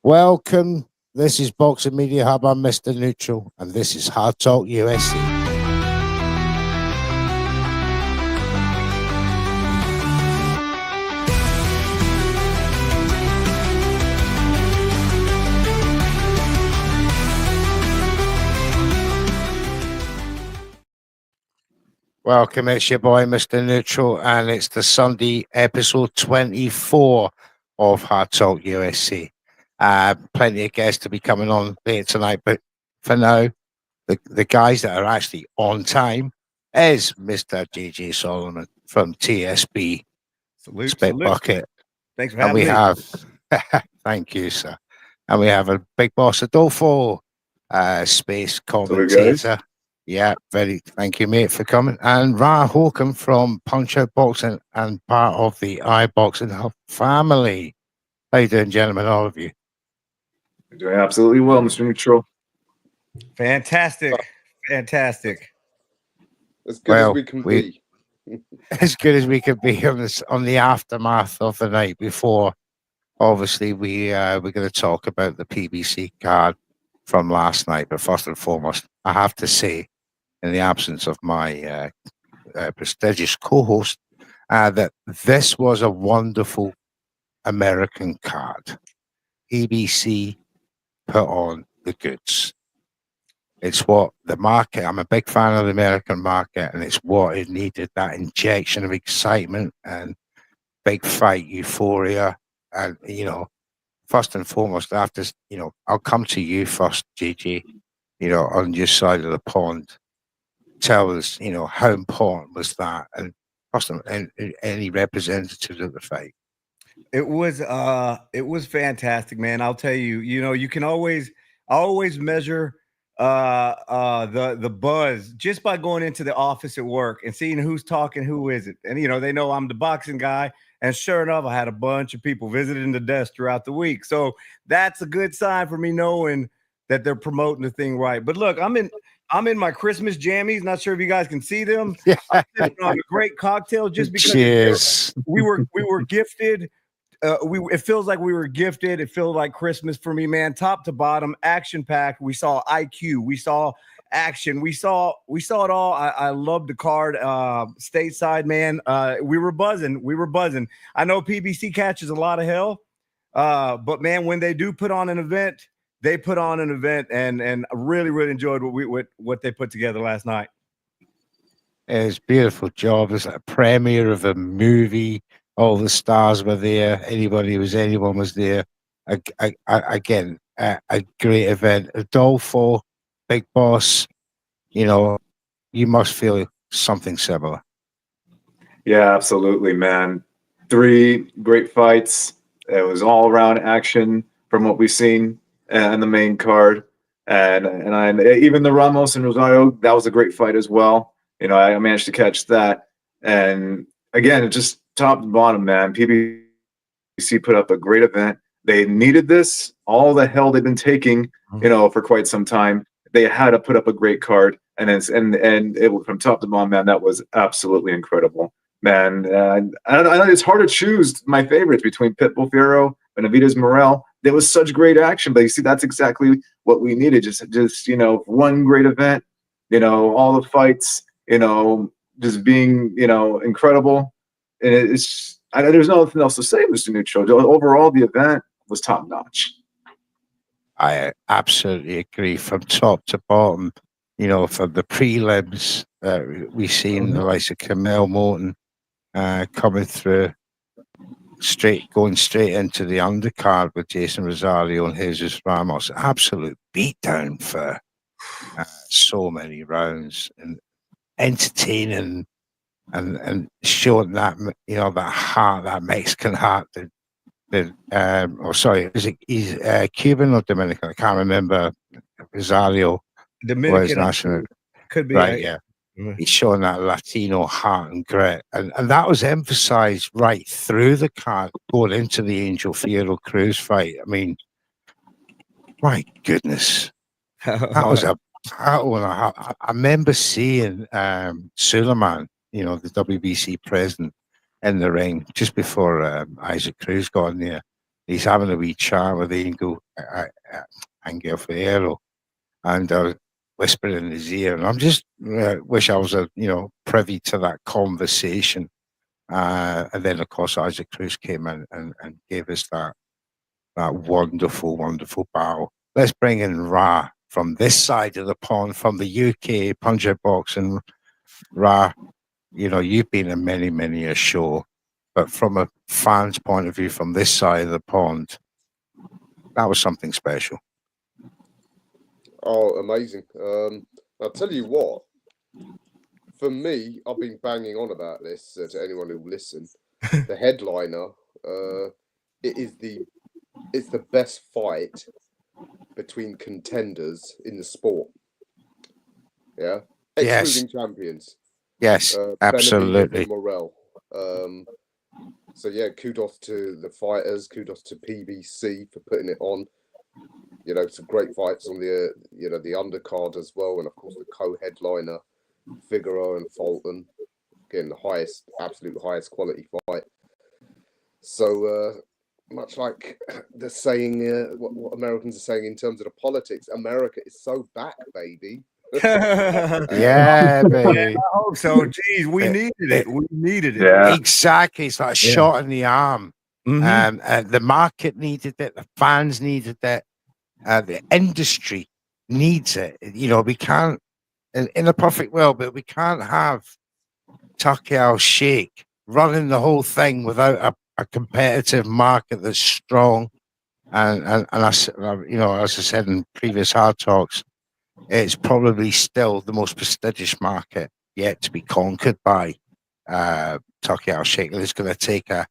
Welcome. This is Boxing Media Hub. I'm Mr. Neutral, and this is HardTalk USA. Welcome, it's your boy, Mr. Neutral, and it's the Sunday episode 24 of HardTalk USA. Plenty of guests to be coming on later tonight, but for now, the guys that are actually on time is Mr. JJ Solomon from TSB Spit Bucket. Thanks for And having we me. have, thank you, sir. And we have a big boss Adolfo, space commentator. Yeah, thank you, mate, for coming. And Ra Holcomb from Punch Out Boxing and part of the iBoxing Hub family. How you doing, gentlemen, all of you? You're doing absolutely well, Mr. Neutral. Fantastic. As good as we can be. As good as we could be on the aftermath of the night before. Obviously, we're going to talk about the PBC card from last night. But first and foremost, I have to say, in the absence of my prestigious co-host, that this was a wonderful American card. ABC put on the goods. It's what the market, I'm a big fan of the American market, and it's what it needed, that injection of excitement and big fight euphoria. And, first and foremost, after, I'll come to you first, JJ, on your side of the pond. Tell us, how important was that? And first, any representatives of the fight? It was fantastic, man. I'll tell you, you can always measure the buzz just by going into the office at work and seeing who's talking, who isn't. And they know I'm the boxing guy, and sure enough, I had a bunch of people visiting the desk throughout the week. So that's a good sign for me knowing that they're promoting the thing right. But look, I'm in my Christmas jammies. Not sure if you guys can see them. I'm sipping on a great cocktail just because Cheers. we were gifted. It feels like we were gifted. It feels like Christmas for me, man. Top to bottom, action packed. We saw IQ. We saw action. We saw it all. I love the card. Stateside, man. We were buzzing. I know PBC catches a lot of hell, but man, when they do put on an event, they put on an event, and I really, really enjoyed what they put together last night. It was a beautiful job. It was like a premiere of a movie. All the stars were there. Anyone was there. Again, a great event. Adolfo, big boss, you must feel something similar. Yeah, absolutely, man. 3 great fights. It was all around action from what we've seen in the main card. And even the Ramos and Rosario, that was a great fight as well. I managed to catch that. And again, it just top to bottom, man. PBC put up a great event. They needed this. All the hell they've been taking, for quite some time. They had to put up a great card, and it from top to bottom, man. That was absolutely incredible, man. And I know it's hard to choose my favorites between Pitbull Fierro and Navitas Morel. There was such great action, but you see, that's exactly what we needed. Just one great event. All the fights. Just being incredible. And there's nothing else to say, Mr. Neutral. Overall, the event was top notch. I absolutely agree from top to bottom. From the prelims, we've seen the likes of Camille Morton coming through, going straight into the undercard with Jason Rosario and Jesus Ramos. Absolute beatdown for so many rounds, and entertaining. And showing that that heart, that Mexican heart. He's Cuban or Dominican? I can't remember. Rosario, Dominican, national, could be right. Yeah, he's showing that Latino heart and grit, and that was emphasized right through the card going into the Angel Fierro Cruz fight. I mean, my goodness, that was a battle. I remember seeing Suleiman, the WBC president, in the ring just before Isaac Cruz got in there. He's having a wee chat with Angel Ferrero, and whispering in his ear. And I'm just wish I was privy to that conversation. And then of course Isaac Cruz came in and gave us that wonderful, wonderful battle. Let's bring in Ra from this side of the pond, from the UK Punjab boxing. Ra, you've been in many, many a show, but from a fan's point of view, from this side of the pond, that was something special. Oh, amazing. I'll tell you what, for me, I've been banging on about this to anyone who will listen. The headliner, it's the best fight between contenders in the sport. Yeah. Excluding champions. Yes, absolutely. Morel. So yeah, kudos to the fighters, kudos to PBC for putting it on. Some great fights on the the undercard as well, and of course the co-headliner, Figueroa and Fulton, getting the absolute highest quality fight. So much like the saying, what Americans are saying in terms of the politics, America is so back, baby. Yeah, baby. I hope so. Geez, we needed it. We needed it. Yeah. Exactly. It's like a shot in the arm. Mhm. The market needed it. The fans needed it. The industry needs it. We can't, in a perfect world, but we can't have Tucker Al-Sheikh running the whole thing without a competitive market that's strong. And as I said in previous Hard Talks, it's probably still the most prestigious market yet to be conquered by Tucker Al-Sheikh. It's going to take a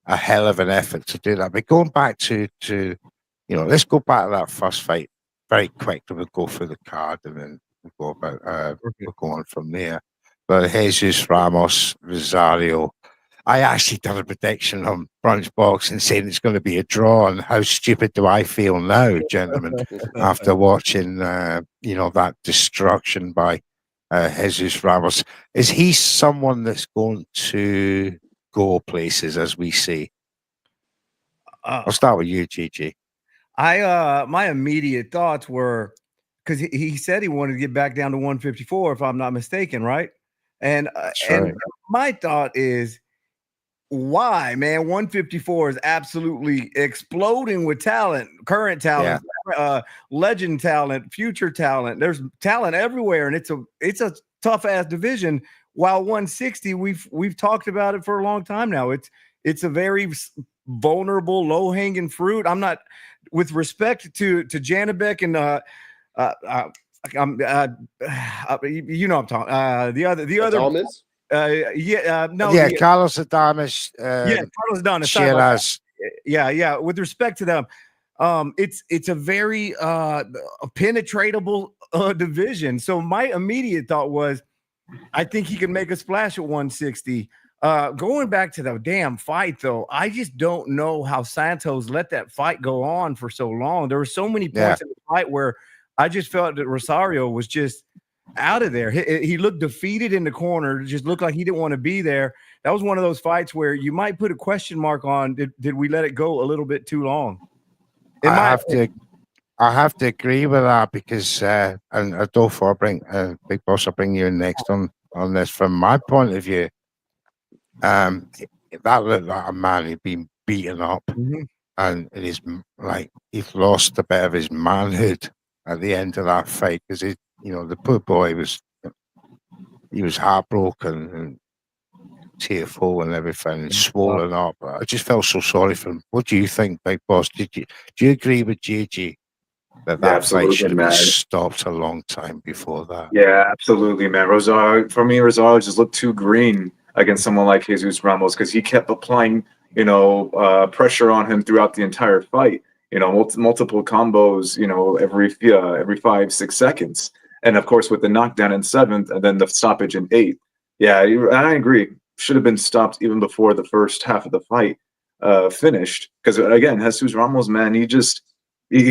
hell of an effort to do that. But going back to let's go back to that first fight very quickly. We'll go through the card and then we'll go about we'll go on from there. But Jesus Ramos Rosario, I actually done a prediction on Brunch Boxing saying it's going to be a draw. And how stupid do I feel now, gentlemen, after watching that destruction by Jesus Ramos? Is he someone that's going to go places, as we see? I'll start with you, Gigi. My immediate thoughts were, because he said he wanted to get back down to 154, if I'm not mistaken, right? And my thought is, why, man? 154 is absolutely exploding with talent, current talent, legend talent, future talent. There's talent everywhere, and it's a tough ass division. While 160, we've talked about it for a long time now. It's a very vulnerable, low hanging fruit. I'm not, with respect to Janibek and I'm I'm talking the other. Thomas? Carlos Adames. Carlos Adames. Shiraz. Yeah. With respect to them, it's a very penetratable division. So my immediate thought was, I think he can make a splash at 160. Going back to the damn fight, though, I just don't know how Santos let that fight go on for so long. There were so many points in the fight where I just felt that Rosario was just out of there. He looked defeated in the corner. It just looked like he didn't want to be there. That was one of those fights where you might put a question mark on, did we let it go a little bit too long? I have to agree with that, because and Adolfo, Big Boss, I'll bring you in next on this. From my point of view, that looked like a man who'd been beaten up, and it is like he's lost a bit of his manhood at the end of that fight, because the poor boy was heartbroken and tearful and everything, and swollen up. I just felt so sorry for him. What do you think, Big Boss? Do you agree with Gigi that fight should have been stopped a long time before that? Yeah, absolutely, man. Rosario just looked too green against someone like Jesus Ramos, because he kept applying, pressure on him throughout the entire fight. Multiple combos, every 5-6 seconds, and of course with the knockdown in 7th and then the stoppage in 8th. Yeah, I agree. Should have been stopped even before the first half of the fight finished, because again, Jesus Ramos, man, he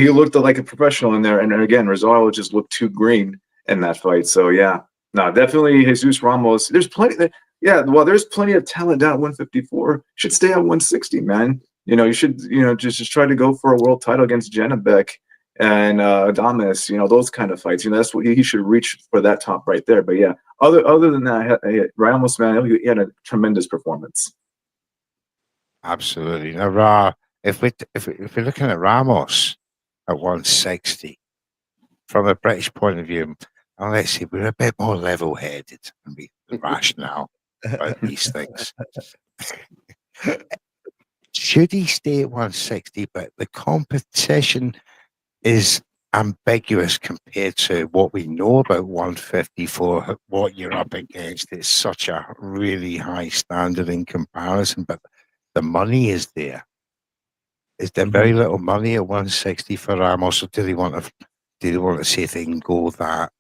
looked like a professional in there, and again, Rosario just looked too green in that fight. So yeah, no, definitely Jesus Ramos. There's plenty of talent down at 154. Should stay at 160, man. You should, just try to go for a world title against Janabek and Adames, those kind of fights. That's what he should reach for, that top right there. But yeah, other than that, Ramos, man, he had a tremendous performance. Absolutely. Now, if we're looking at Ramos at 160 from a British point of view, and let's see, we're a bit more level-headed and be rational about these things. Should he stay at 160? But the competition is ambiguous compared to what we know about 154, what you're up against. It's such a really high standard in comparison, but the money is there. Is there very little money at 160 for Ramos, or do they want to see if they can go that,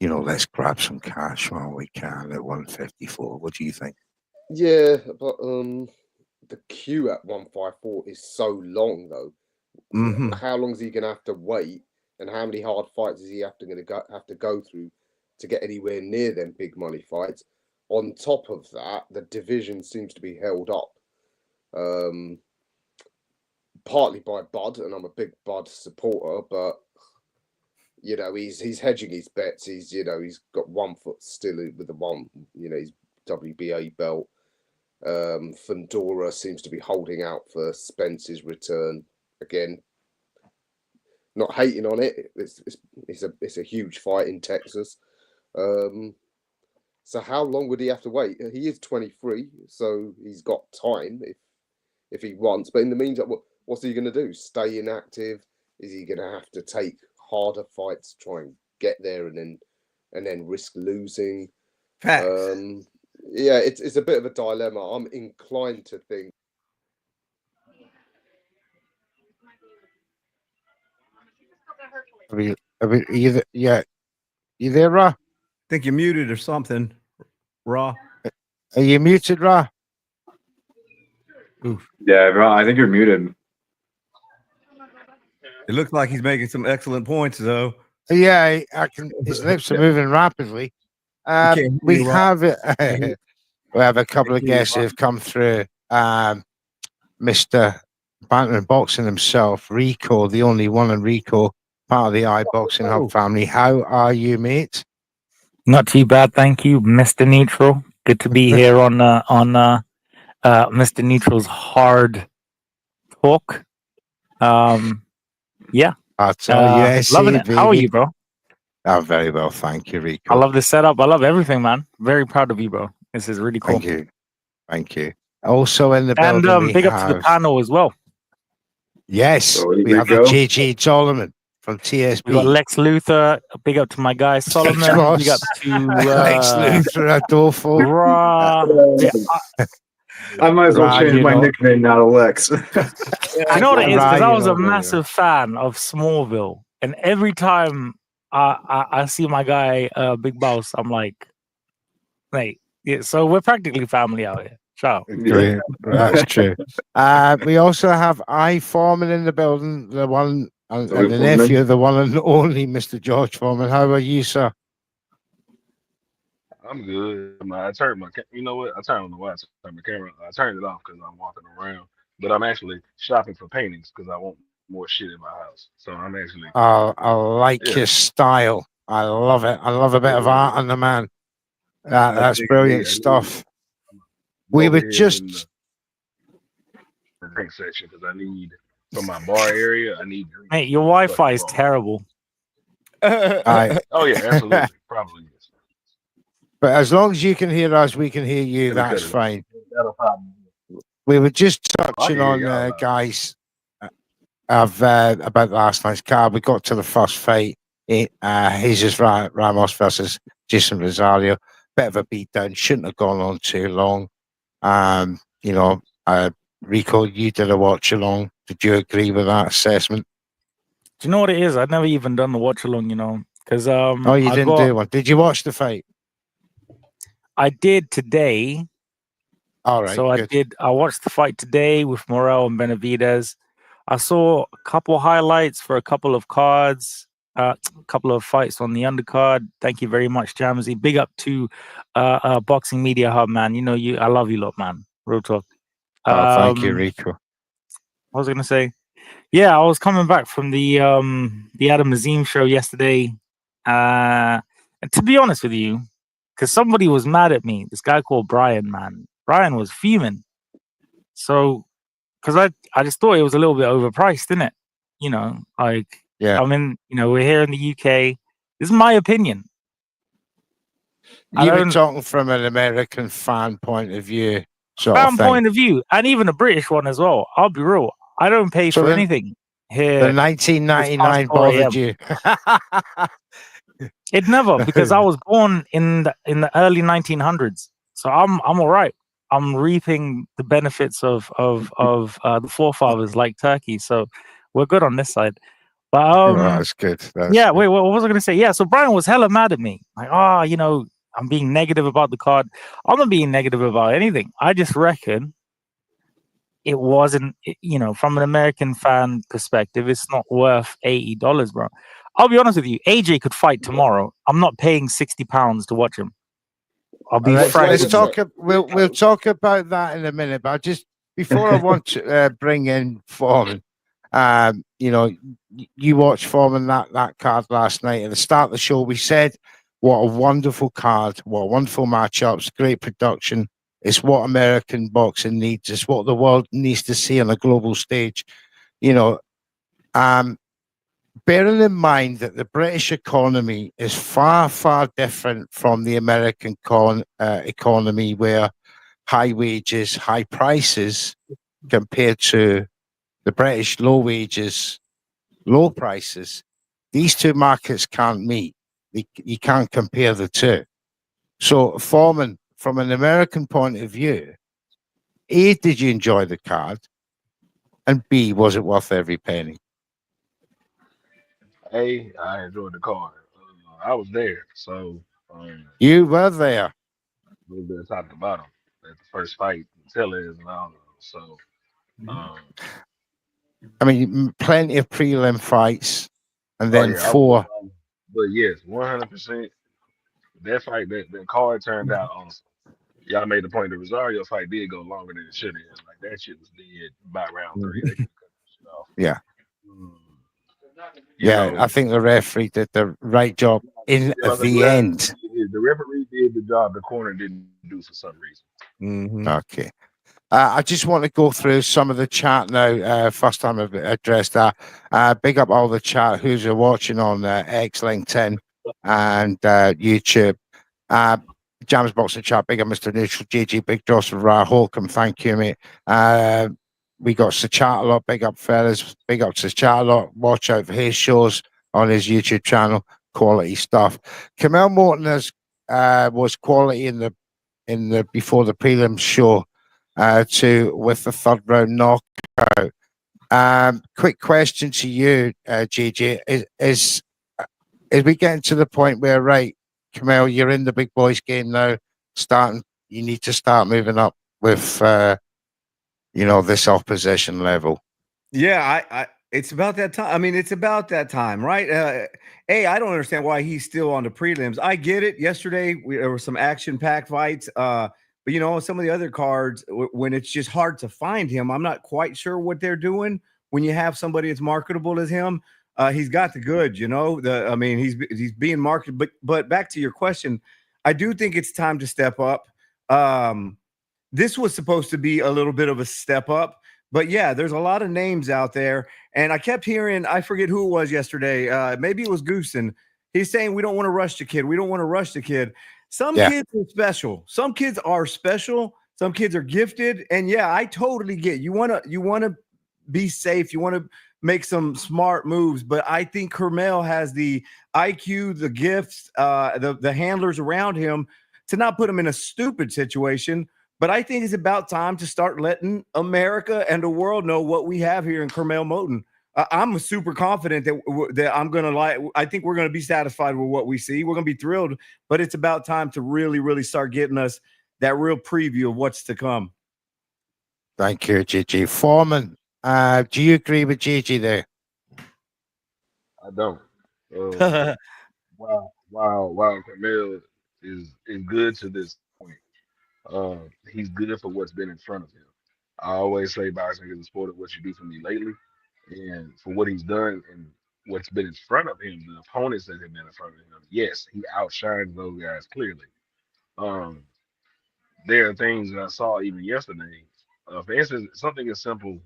let's grab some cash while we can at 154? What do you think? Yeah, but the queue at 154 is so long, though. How long is he going to have to wait, and how many hard fights is he have to go through to get anywhere near them big money fights? On top of that, the division seems to be held up, partly by Bud, and I'm a big Bud supporter, but he's hedging his bets. He's got 1 foot still with the one, his WBA belt. Fundora seems to be holding out for Spence's return again. Not hating on it. It's a huge fight in Texas. So how long would he have to wait? He is 23, so he's got time if he wants. But in the meantime, what's he going to do? Stay inactive? Is he going to have to take harder fights to try and get there and then risk losing? Facts. Yeah, it's a bit of a dilemma. I'm inclined to think. You there, Ra? I think you're muted or something, Ra. Are you muted, Ra? Oof. Yeah, Ra, I think you're muted. It looks like he's making some excellent points, though. Yeah, I can. His lips are moving rapidly. We have it. We have a couple of guests who have come through. Mr. Bantam Boxing himself, Rico, the only one in Rico, part of the iBoxing Hub family. How are you, mate? Not too bad, thank you, Mr. Neutral. Good to be here on Mr. Neutral's Hard Talk. Yeah. Yes, loving it. How are you, bro? I'm very well, thank you, Rico. I love the setup. I love everything, man. Very proud of you, bro. This is really cool. Thank you. Also in the building, and big up to the panel as well. Yes, we have JJ Solomon from TSB. We got Lex Luthor. Big up to my guy Solomon. Big up to Lex Luthor Adolfo. I might as well change my nickname now to Lex. You know what it is? Because I was a massive fan of Smallville, and every time I see my guy Big Boss, I'm like, hey, yeah. So we're practically family out here. Ciao. Yeah. That's true. We also have I Foreman in the building, the one and the nephew, the one and only Mr. George Foreman. How are you, sir? I'm good. I turned my, you know what? I turned on the watch. I turned my camera. I turned it off because I'm walking around. But I'm actually shopping for paintings because I want more shit in my house. So I'm actually. I like your style. I love it. I love a bit of art on the man. That's brilliant stuff. We were just the drink section because I need from my bar area. I need. Hey, your Wi-Fi is terrible. Oh yeah, absolutely, probably. But as long as you can hear us, we can hear you. That's fine. We were just touching on, guys, about last night's card. We got to the first fight. Jesus Ramos versus Jason Rosario. Bit of a beatdown. Shouldn't have gone on too long. Rico, you did a watch along. Did you agree with that assessment? Do you know what it is? I've never even done the watch along. Because oh, you didn't do one. Did you watch the fight? I did today. All right. So good. I watched the fight today with Morel and Benavidez. I saw a couple highlights for a couple of cards, a couple of fights on the undercard. Thank you very much, Jamsey. Big up to Boxing Media Hub, man. I love you lot, man. Real talk. Thank you, Rico. What was I gonna say? Yeah, I was coming back from the Adam Azim show yesterday. And to be honest with you, because somebody was mad at me, this guy called Brian, man. Brian was fuming. So, because I just thought it was a little bit overpriced, didn't it? You know, like, Yeah. I mean, you know, we're here in the UK. This is my opinion. You were talking from an American fan point of view, point of view, and even a British one as well. I'll be real. I don't pay for anything here. The 1999 bothered you. It never, because I was born in the early 1900s, so I'm all right. I'm reaping the benefits of the forefathers like Turkey, so we're good on this side. But that's good. Wait, what was I going to say? Yeah, so Brian was hella mad at me, like, you know, I'm being negative about the card. I'm not being negative about anything. I just reckon it wasn't, you know, from an American fan perspective, it's not worth $80, bro. I'll be honest with you. AJ could fight tomorrow. I'm not paying £60 to watch him. I'll be frank. Let's talk. We'll talk about that in a minute. But just before I want to bring in Foreman, you know, you watched Foreman that card last night. At the start of the show, we said what a wonderful card, what wonderful matchups, great production. It's what American boxing needs. It's what the world needs to see on a global stage. You know, bearing in mind that the British economy is far, far different from the American economy, where high wages, high prices, compared to the British low wages, low prices. These two markets can't meet. You can't compare the two. So, Foreman, from an American point of view, A, did you enjoy the card? And B, was it worth every penny? I enjoyed the card. I was there, so you were there. A little bit top to bottom at the first fight, Tellez and all of them. So, I mean, plenty of prelim fights, and then 4. But yes, 100%. That fight, that card turned out awesome. Y'all made the point the Rosario fight did go longer than it should have. Like that shit was dead by round 3. They could cut that shit off. Yeah. You know, I think the referee did the right job in the end. The referee did the job the corner didn't do for some reason. Okay. I just want to go through some of the chat now. First time I've addressed that. Big up all the chat who's watching on X, LinkedIn, and YouTube. James Boxing Chat, big up Mr. Neutral, GG, Big Joseph Holcomb, thank you, mate. We got Sachat a lot, big up fellas, big up Sachat a lot. Watch out for his shows on his YouTube channel, quality stuff. Kamel Morton was quality in the before the prelim show, with the third round knockout. Quick question to you, GG, is we getting to the point where, right, Kamel, you're in the big boys game now, you need to start moving up with this opposition level? Yeah, it's about that time. I mean, it's about that time, right? I don't understand why he's still on the prelims. I get it. Yesterday there were some action-packed fights, but some of the other cards, when it's just hard to find him, I'm not quite sure what they're doing. When you have somebody as marketable as him, he's got the goods, he's being marketed. But back to your question, I do think it's time to step up. This was supposed to be a little bit of a step up, but yeah, there's a lot of names out there. And I kept hearing, I forget who it was yesterday. Maybe it was Goosen. He's saying, we don't want to rush the kid. We don't want to rush the kid. Some kids are special. Some kids are special. Some kids are gifted. And yeah, I totally get you want to be safe. You want to make some smart moves, but I think Kamel has the IQ, the gifts, the handlers around him to not put him in a stupid situation. But I think it's about time to start letting America and the world know what we have here in Kamel Moten. I'm super confident that I think we're going to be satisfied with what we see. We're going to be thrilled, but it's about time to really, really start getting us that real preview of what's to come. Thank you, Gigi. Foreman, do you agree with Gigi there? I don't. While Kamel is good to this point, he's good for what's been in front of him. I always say boxing is a sport of what you do for me lately, and for what he's done and what's been in front of him, the opponents that have been in front of him. Yes, he outshines those guys clearly. Um, there are things that I saw even yesterday. For instance, something as simple,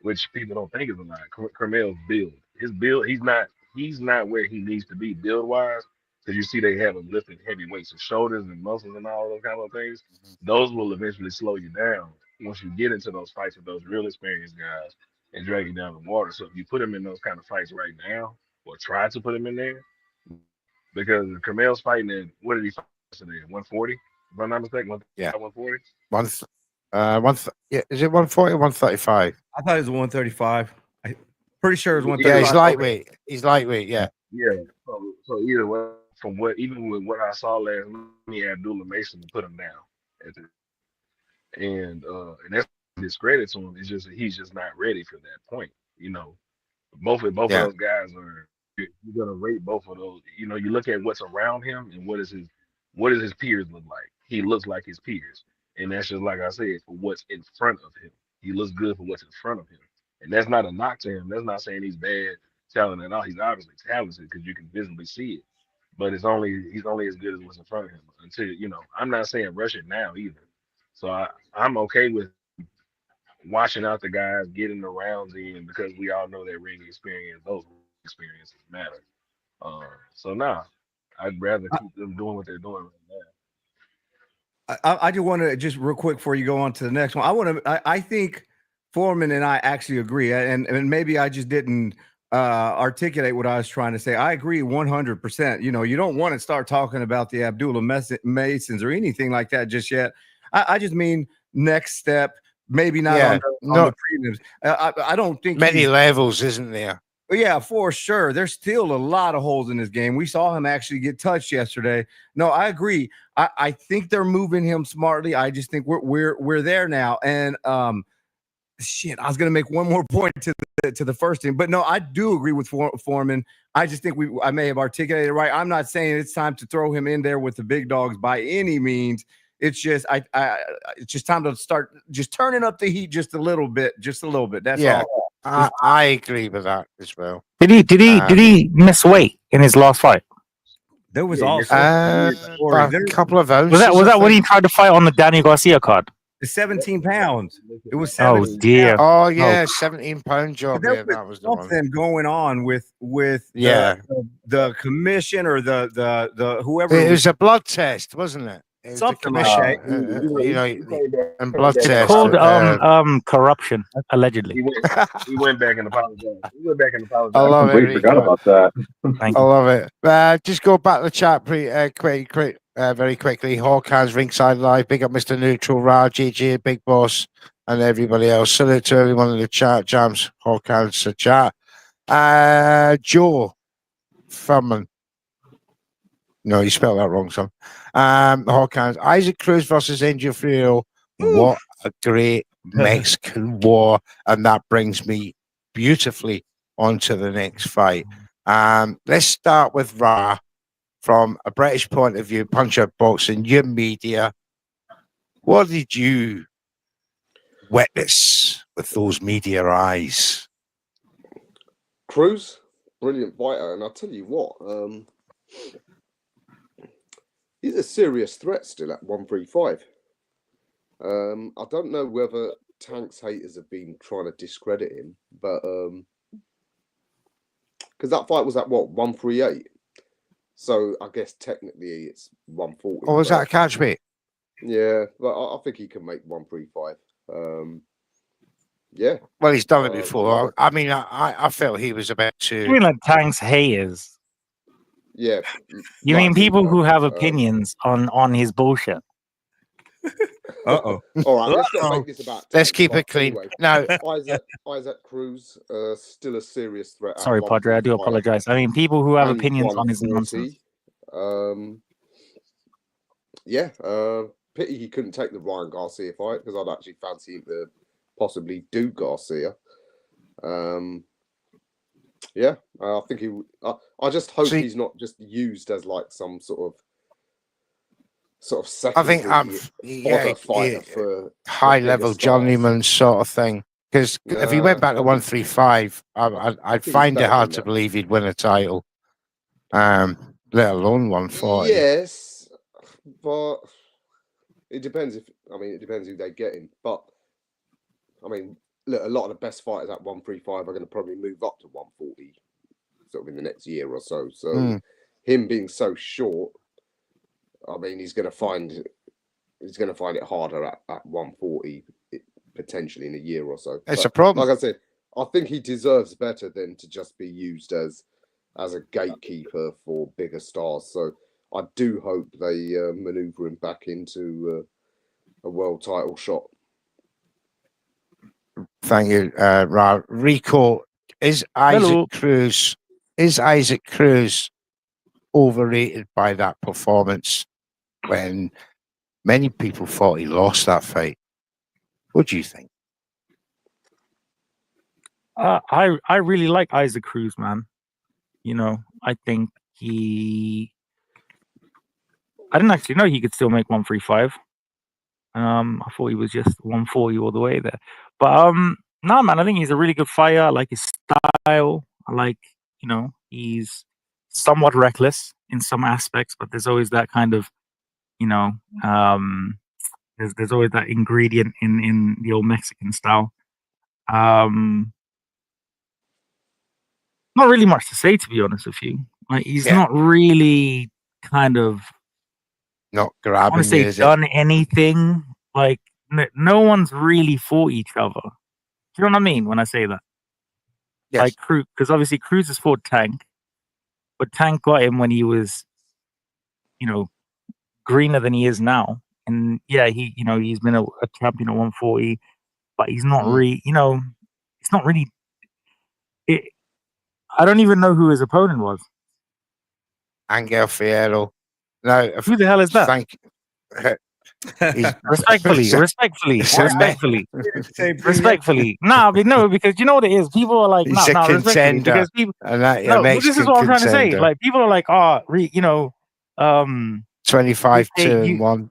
which people don't think is a lot. Carmel's build, his build, he's not where he needs to be build wise. Because you see, they have him lifting heavy weights and shoulders and muscles and all those kind of things. Those will eventually slow you down once you get into those fights with those real experienced guys and drag you down the water. So if you put him in those kind of fights right now, or try to put him in there, because Carmel's fighting at, what did he fight today? 140? If I'm not mistaken, Yeah. 140. Yeah, is it 140 or 135? I thought it was 135. Pretty sure it was Yeah, 135. he's lightweight. He's lightweight. Yeah. Yeah. So either way, from what even with what I saw last night, he had Abdullah Mason to put him down at the, and that's discredit to him. It's just that he's just not ready for that point. Both of those guys are. You're gonna rate both of those. You look at what's around him and what does his peers look like. He looks like his peers, and that's just like I said, for what's in front of him. He looks good for what's in front of him, and that's not a knock to him. That's not saying he's bad talent at all. He's obviously talented because you can visibly see it. But he's only as good as what's in front of him. Until I'm not saying rush it now either. So I'm okay with watching out the guys, getting the rounds in because we all know that ring experience, those experiences matter. So nah, I'd rather keep them doing what they're doing right now. I just want to just real quick before you go on to the next one. I think Foreman and I actually agree, and maybe I just didn't articulate what I was trying to say. I agree 100%. You don't want to start talking about the Abdullah Masons or anything like that just yet. I just mean next step, maybe not on the prelims. I don't think many levels, isn't there? Yeah, for sure. There's still a lot of holes in this game. We saw him actually get touched yesterday. No, I agree. I think they're moving him smartly. I just think we're there now. And I was gonna make one more point to the first thing, but no, I do agree with Foreman. I just think I may have articulated it right. I'm not saying it's time to throw him in there with the big dogs by any means. It's just it's just time to start just turning up the heat just a little bit. That's all. I agree with that as well. Did he miss weight in his last fight? There was also a couple of ounces. Was that when he tried to fight on the Danny Garcia card? The 17 pounds. It was 17 Oh dear. Oh yeah, 17-pound job. There that was the something one. going on with the commission or the whoever. It was a blood test, wasn't it? Something like that. And blood It's test. called corruption, allegedly. He went back and apologized. I love it. Forgot about that. I love it. Just go back to the chat very quickly. Hawkins Ringside Live. Big up Mr. Neutral, Ra, GG, Big Boss, and everybody else. Salute to everyone in the chat. Jams, Hawkins, the chat. Joe Furman. No, you spelled that wrong, son. Hawkins. Isaac Cruz versus Angel Frio. What a great Mexican war. And that brings me beautifully onto the next fight. Let's start with Ra. From a British point of view, Punch Out Boxing, your media. What did you witness with those media eyes? Cruz, brilliant fighter. And I'll tell you what, he's a serious threat still at 135. I don't know whether Tanks haters have been trying to discredit him, but because that fight was at what, 138? So I guess technically it's 140. Oh, was that a catch weight? Yeah, but I think he can make 135. Yeah. Well, he's done it before. I mean, I felt he was about to. You mean like Tanks haters? Yeah. You mean people who have opinions on his bullshit? Uh-oh. All right, let's not make this about. Let's keep it clean. Anyway, No. Isaac Cruz, still a serious threat. Sorry, Padre, I do apologize. I mean, people who have opinions on his nonsense. Yeah, pity he couldn't take the Ryan Garcia fight because I'd actually fancy him to possibly do Garcia. Yeah, I think he. I just hope he's not just used as like some sort of sort of I think secondary fighter for high bigger level stars. journeyman sort of thing. Because if he went back to 135, I'd find it hard to believe he'd win a title, let alone 140. Yes, but it depends it depends who they're getting. But I mean, look, a lot of the best fighters at 135 are going to probably move up to 140 sort of in the next year or so. So him being so short, I mean, he's going to find it harder at 140 potentially in a year or so. It's a problem. Like I said, I think he deserves better than to just be used as a gatekeeper for bigger stars. So I do hope they maneuver him back into a world title shot. Thank you, Ra. Rico, is Isaac Cruz overrated by that performance when many people thought he lost that fight? What do you think? I really like Isaac Cruz, man. You know, I think I didn't actually know he could still make 135. I thought he was just 140 all the way there. But no, man, I think he's a really good fighter. I like his style. I like, he's somewhat reckless in some aspects, but there's always that kind of, there's always that ingredient in the old Mexican style. Not really much to say, to be honest with you. Like, he's not really kind of not grabbing. I want to say done anything. Like, no one's really fought each other. Do you know what I mean when I say that? Yes. Like Cruz, because obviously Cruz has fought Tank, but Tank got him when he was, greener than he is now. And yeah, he's been a champion at 140, but he's not really, it's not really. I don't even know who his opponent was. Angel Fierro. Now, who the hell is that? Respectfully. No, because you know what it is. People are like, respectfully, because people. This is what I'm trying to say. Like, people are like, 25-1.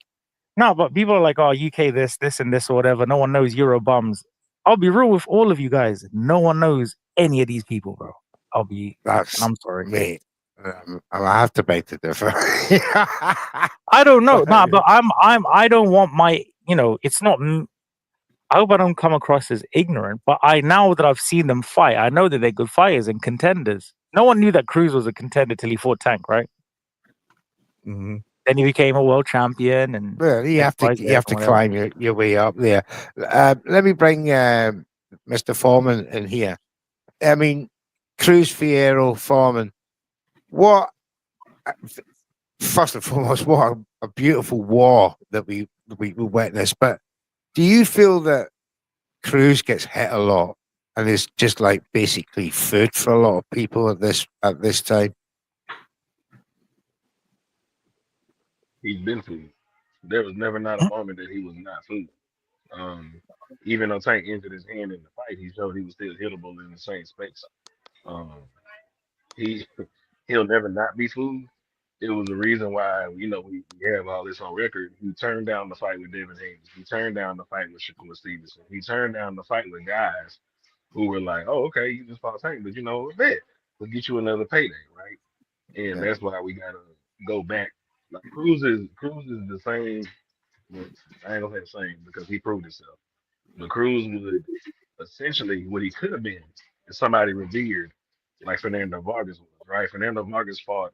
No, but people are like, UK this, and this, or whatever. No one knows Euro bums. I'll be real with all of you guys. No one knows any of these people, bro. I'm sorry, mate. I have to beg to differ. I don't know. Nah, but I don't want my, it's not. I hope I don't come across as ignorant, but now that I've seen them fight, I know that they're good fighters and contenders. No one knew that Cruz was a contender till he fought Tank, right? Mm-hmm. Then he became a world champion, and you have to climb your way up there. Let me bring Mr. Foreman in here. I mean, Cruz, Fierro, Foreman. What? First and foremost, what a beautiful war that we witnessed. But do you feel that Cruz gets hit a lot and is just like basically food for a lot of people at this time? He's been food. There was never not a moment that he was not food. Even though Tank injured his hand in the fight, he showed he was still hittable in the same space. He'll never not be food. It was the reason why, we have all this on record. He turned down the fight with Devin Haney. He turned down the fight with Shakur Stevenson. He turned down the fight with guys who were like, oh, okay, you just fought Tank, but bet we'll get you another payday, right? And that's why we gotta go back. Like Cruz is the same. Well, I ain't gonna say the same because he proved himself. But Cruz was essentially what he could have been is somebody revered, like Fernando Vargas was, right? Fernando Vargas fought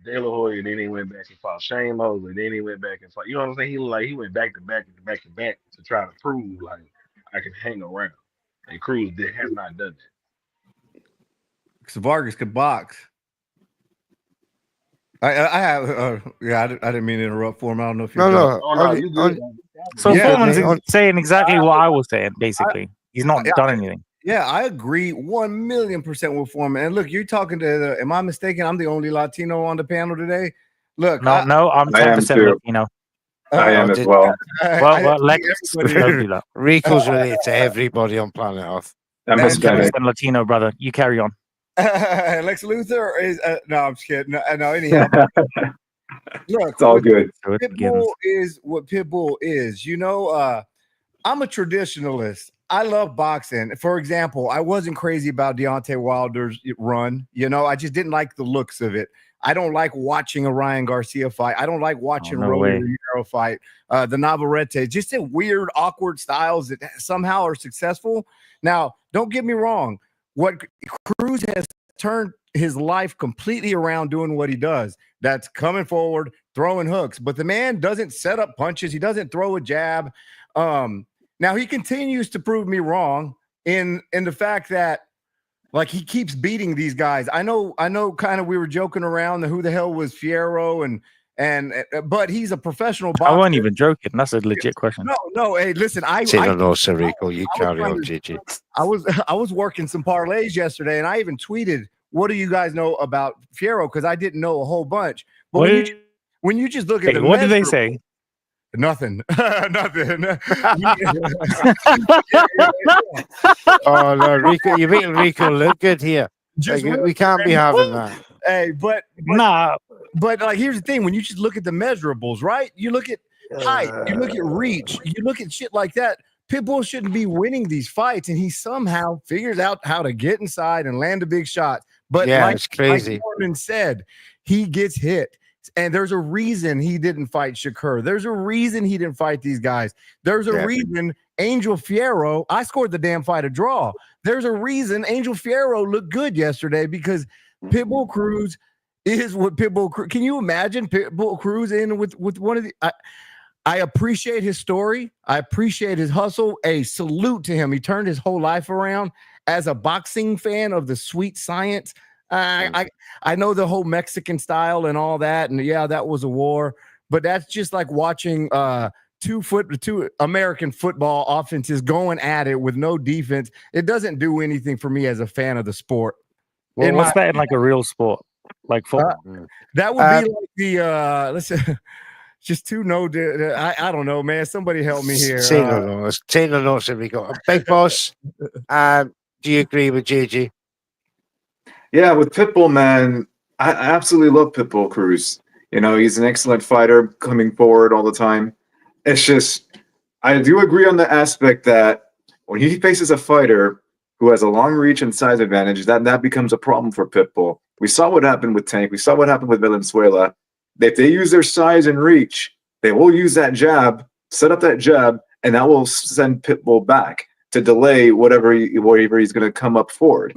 De La Hoya, and then he went back and fought Shane Mosley, and then he went back and fought. You know what I'm saying? He went back to back to try to prove like I can hang around. And Cruz has not done that. Because Vargas could box. I have I didn't mean to interrupt for him. I don't know if you're So Foreman's saying exactly what I was saying. Basically, he's not done anything. Yeah, I agree 1,000,000% with Foreman. And look, you're talking to am I mistaken? I'm the only Latino on the panel today. Look, no, I'm 10% Latino. I am as well. Well, Lex, don't do that. Rico's related to everybody on planet Earth. I'm 10% Latino, brother. You carry on. Lex Luthor is no, I'm just kidding. No, anyhow. Look, It's all good. Pitbull is what Pitbull is. You know, I'm a traditionalist. I love boxing. For example, I wasn't crazy about Deontay Wilder's run. You know, I just didn't like the looks of it. I don't like watching a Ryan Garcia fight. I don't like watching Rolly Romero fight. The Navarrete, just in weird, awkward styles that somehow are successful. Now, don't get me wrong. What Cruz has turned his life completely around doing what he does. That's coming forward, throwing hooks. But the man doesn't set up punches. He doesn't throw a jab. Now he continues to prove me wrong in the fact that like he keeps beating these guys. I know kind of we were joking around who the hell was Fierro and but he's a professional boxer. I wasn't even joking. That's a legit question. No. Hey, listen, Rico, you carry on, Gigi. I was working some parlays yesterday, and I even tweeted, "What do you guys know about Fierro?" Because I didn't know a whole bunch. But when you just look at what did they say? Nothing. Nothing. Oh no, Rico, you're making Rico look good here. We can't be having that. Hey, but like here's the thing: when you just look at the measurables, right? You look at height, you look at reach, you look at shit like that. Pitbull shouldn't be winning these fights, and he somehow figures out how to get inside and land a big shot. But it's crazy. Like Norman said, he gets hit. And there's a reason he didn't fight Shakur. There's a reason he didn't fight these guys. There's a reason Angel Fierro, I scored the damn fight a draw. There's a reason Angel Fierro looked good yesterday because Pitbull Cruz is what Pitbull Cruz. Can you imagine Pitbull Cruz in with one of the I appreciate his story. I appreciate his hustle. A salute to him. He turned his whole life around as a boxing fan of the sweet science. I know the whole Mexican style and all that, and yeah, that was a war, but that's just like watching two American football offenses going at it with no defense. It doesn't do anything for me as a fan of the sport. Well, what's that in like a real sport, like football? That would be like the listen. Just I don't know, man. Somebody help me here. Take the notes that we got. Big Boss, do you agree with JG? Yeah, with Pitbull, man, I absolutely love Pitbull Cruz. You know, he's an excellent fighter coming forward all the time. It's just, I do agree on the aspect that when he faces a fighter who has a long reach and size advantage, that becomes a problem for Pitbull. We saw what happened with Tank. We saw what happened with Valenzuela. If they use their size and reach, they will use that jab, set up that jab, and that will send Pitbull back to delay whatever he's going to come up forward.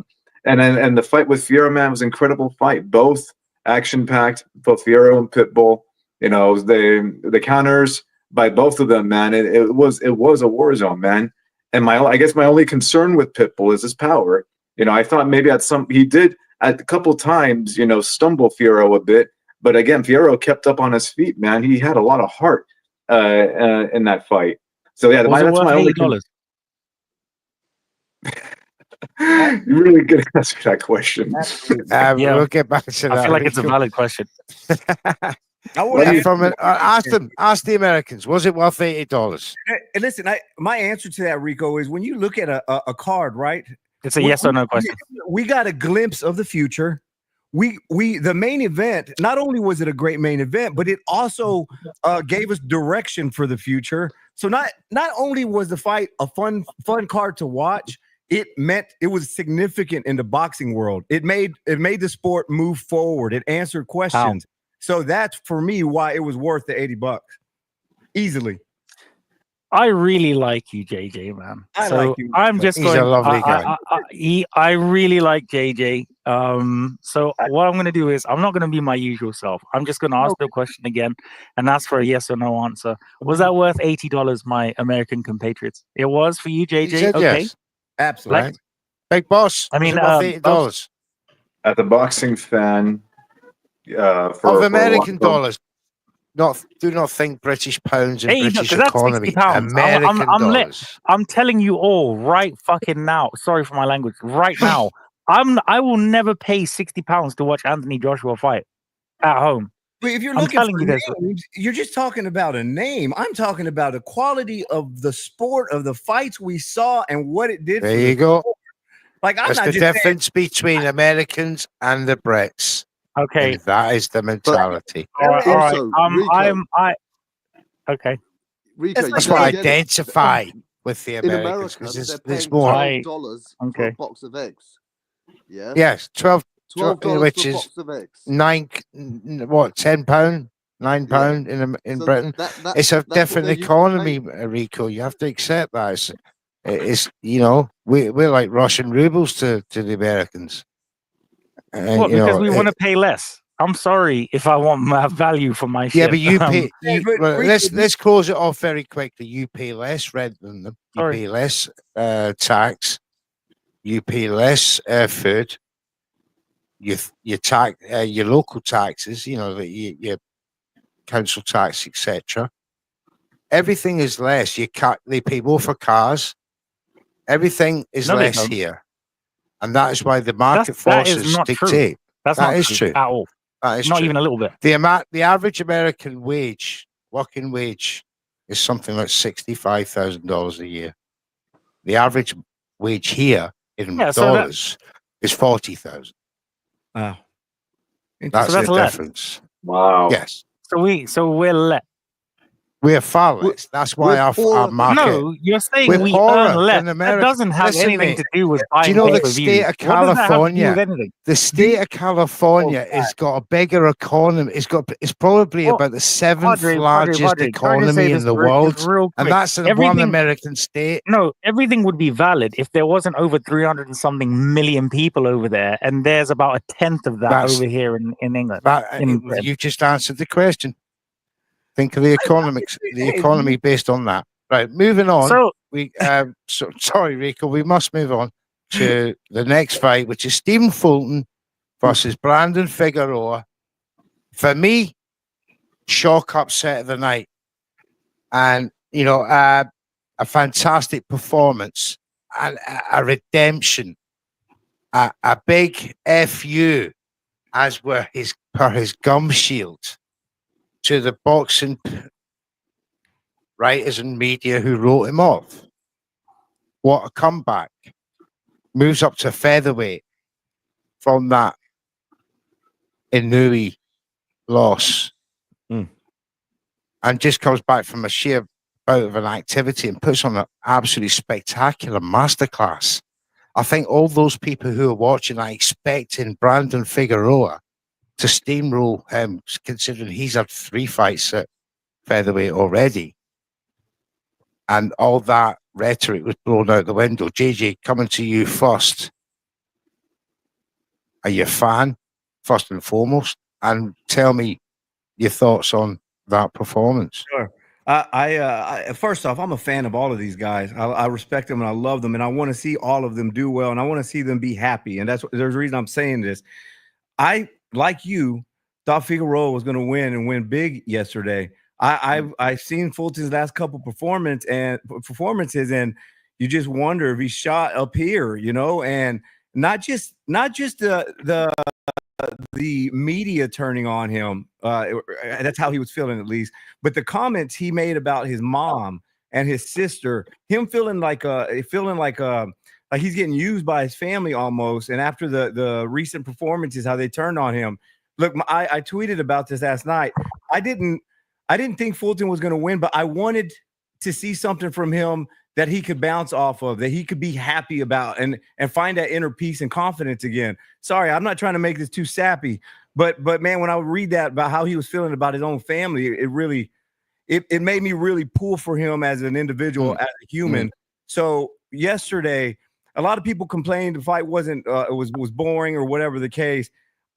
And the fight with Fierro, man, was an incredible fight. Both action-packed, both Fierro and Pitbull. You know, the counters by both of them, man. It was a war zone, man. And I guess my only concern with Pitbull is his power. You know, I thought maybe he did at a couple times, you know, stumble Fierro a bit. But again, Fierro kept up on his feet, man. He had a lot of heart in that fight. So yeah, that's my only $80. You really good to answer that question. We'll get back to that. I feel like it's a valid question. Ask the Americans. Was it worth $80? And listen, my answer to that, Rico, is when you look at a card, right? It's a yes or no question. We got a glimpse of the future. The main event, not only was it a great main event, but it also gave us direction for the future. So not only was the fight a fun card to watch, it meant it was significant in the boxing world. It made the sport move forward. It answered questions. Wow. So that's for me why it was worth the $80 easily. I really like you, JJ, man. I like you. I'm just He's a lovely guy. I really like JJ. So what I'm going to do is I'm not going to be my usual self. I'm just going to ask the question again and ask for a yes or no answer. Was that worth $80, my American compatriots? It was for you, JJ? Okay. Yes. Absolutely. Right. Big Boss. I mean, $80. As a boxing fan, of American dollars. Do not think British pounds and British economy. American dollars. I'm telling you all right fucking now. Sorry for my language. Right now, I will never pay £60 to watch Anthony Joshua fight at home. But if you're looking for names, you're just talking about a name. I'm talking about the quality of the sport, of the fights we saw, and what it did. There you go. Like that's the difference between Americans and the Brits. Okay. And that is the mentality. All right. All right. Also, Rico, Okay. Rico, It's you like That's what I don't get it. identify with the In Americans, America, because they're there's paying more. $12 for Okay. a box of eggs. Yeah, Yes, $12, $12 which for a is box of eggs. £10, £9 in So Britain. that It's a that's what different they're used to economy, paying. Rico. You have to accept that. It's you know, we're like Russian rubles to the Americans. And, What? you Because know, we want to pay less. I'm sorry if I want my value for my shit. yeah, but you pay. but Well, Rico, let's close it off very quickly. You pay less rent than them. You Sorry. pay less tax. You pay less food. You tax your local taxes. You know, your council tax, etc. Everything is less. They pay more for cars. Everything is No, they less don't. here, and that is why the market That is forces not true. dictate. That's That not is true true. at all. That is Not true. even a little bit. The average American working wage, is something like $65,000 a year. The average wage here in Yeah, so dollars is 40,000. wow. That's that's the less. difference. Wow. Yes, So we're less. we're far We're- less. That's why we're our poorer than market. No, you're saying We're we poorer earn less. than That America. doesn't have Listen, anything mate, to do with do buying you know the pay-per-view. state of What does that have to do California? with anything? The state of California has got a bigger economy. It's probably Well, about the seventh Padre, largest Padre, can I just say economy in this the just world, real and quick? that's in one Everything, American state. no, everything would be valid if there wasn't over 300 and something million people over there, and there's about a tenth of that That's- over here in England. That In Britain. you just answered the question. Think of the economy based on that. Right, moving on. So Sorry, Rico. We must move on to the next fight, which is Stephen Fulton versus Brandon Figueroa. For me, shock upset of the night, and you know, a fantastic performance and a redemption, a big FU, as were his gum shield, to the boxing writers and media who wrote him off. What a comeback. Moves up to featherweight from that Inouye loss. And just comes back from a sheer bout of an activity and puts on an absolutely spectacular masterclass. I think all those people who are watching are expecting Brandon Figueroa to steamroll him, considering he's had 3 fights at featherweight already. And all that rhetoric was blown out the window. JJ, coming to you first. Are you a fan, first and foremost? And tell me your thoughts on that performance. Sure. I first off, I'm a fan of all of these guys. I respect them and I love them, and I want to see all of them do well, and I want to see them be happy. And there's a reason I'm saying this. I, like you, thought Figueroa was going to win and win big yesterday. I've seen Fulton's last couple performances, and you just wonder if he shot up here, you know, and not just the media turning on him. That's how he was feeling, at least. But the comments he made about his mom and his sister, him feeling like he's getting used by his family almost. And after the recent performances, how they turned on him. Look, I tweeted about this last night. I didn't think Fulton was going to win, but I wanted to see something from him that he could bounce off of, that he could be happy about and find that inner peace and confidence again. Sorry, I'm not trying to make this too sappy, but man, when I would read that about how he was feeling about his own family, it really made me really pull for him as an individual, as a human. So yesterday, a lot of people complained the fight wasn't was boring or whatever the case.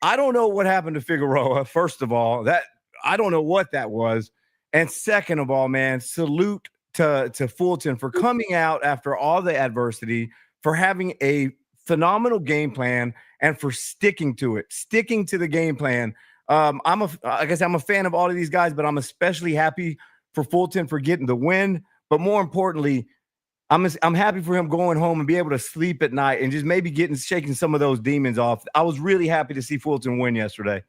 I don't know what happened to Figueroa. First of all, that I don't know what that was, and second of all, man, salute to Fulton for coming out after all the adversity, for having a phenomenal game plan, and for sticking to the game plan. Like I said, I'm a fan of all of these guys, but I'm especially happy for Fulton for getting the win. But more importantly, I'm happy for him going home and be able to sleep at night and just maybe shaking some of those demons off. I was really happy to see Fulton win yesterday.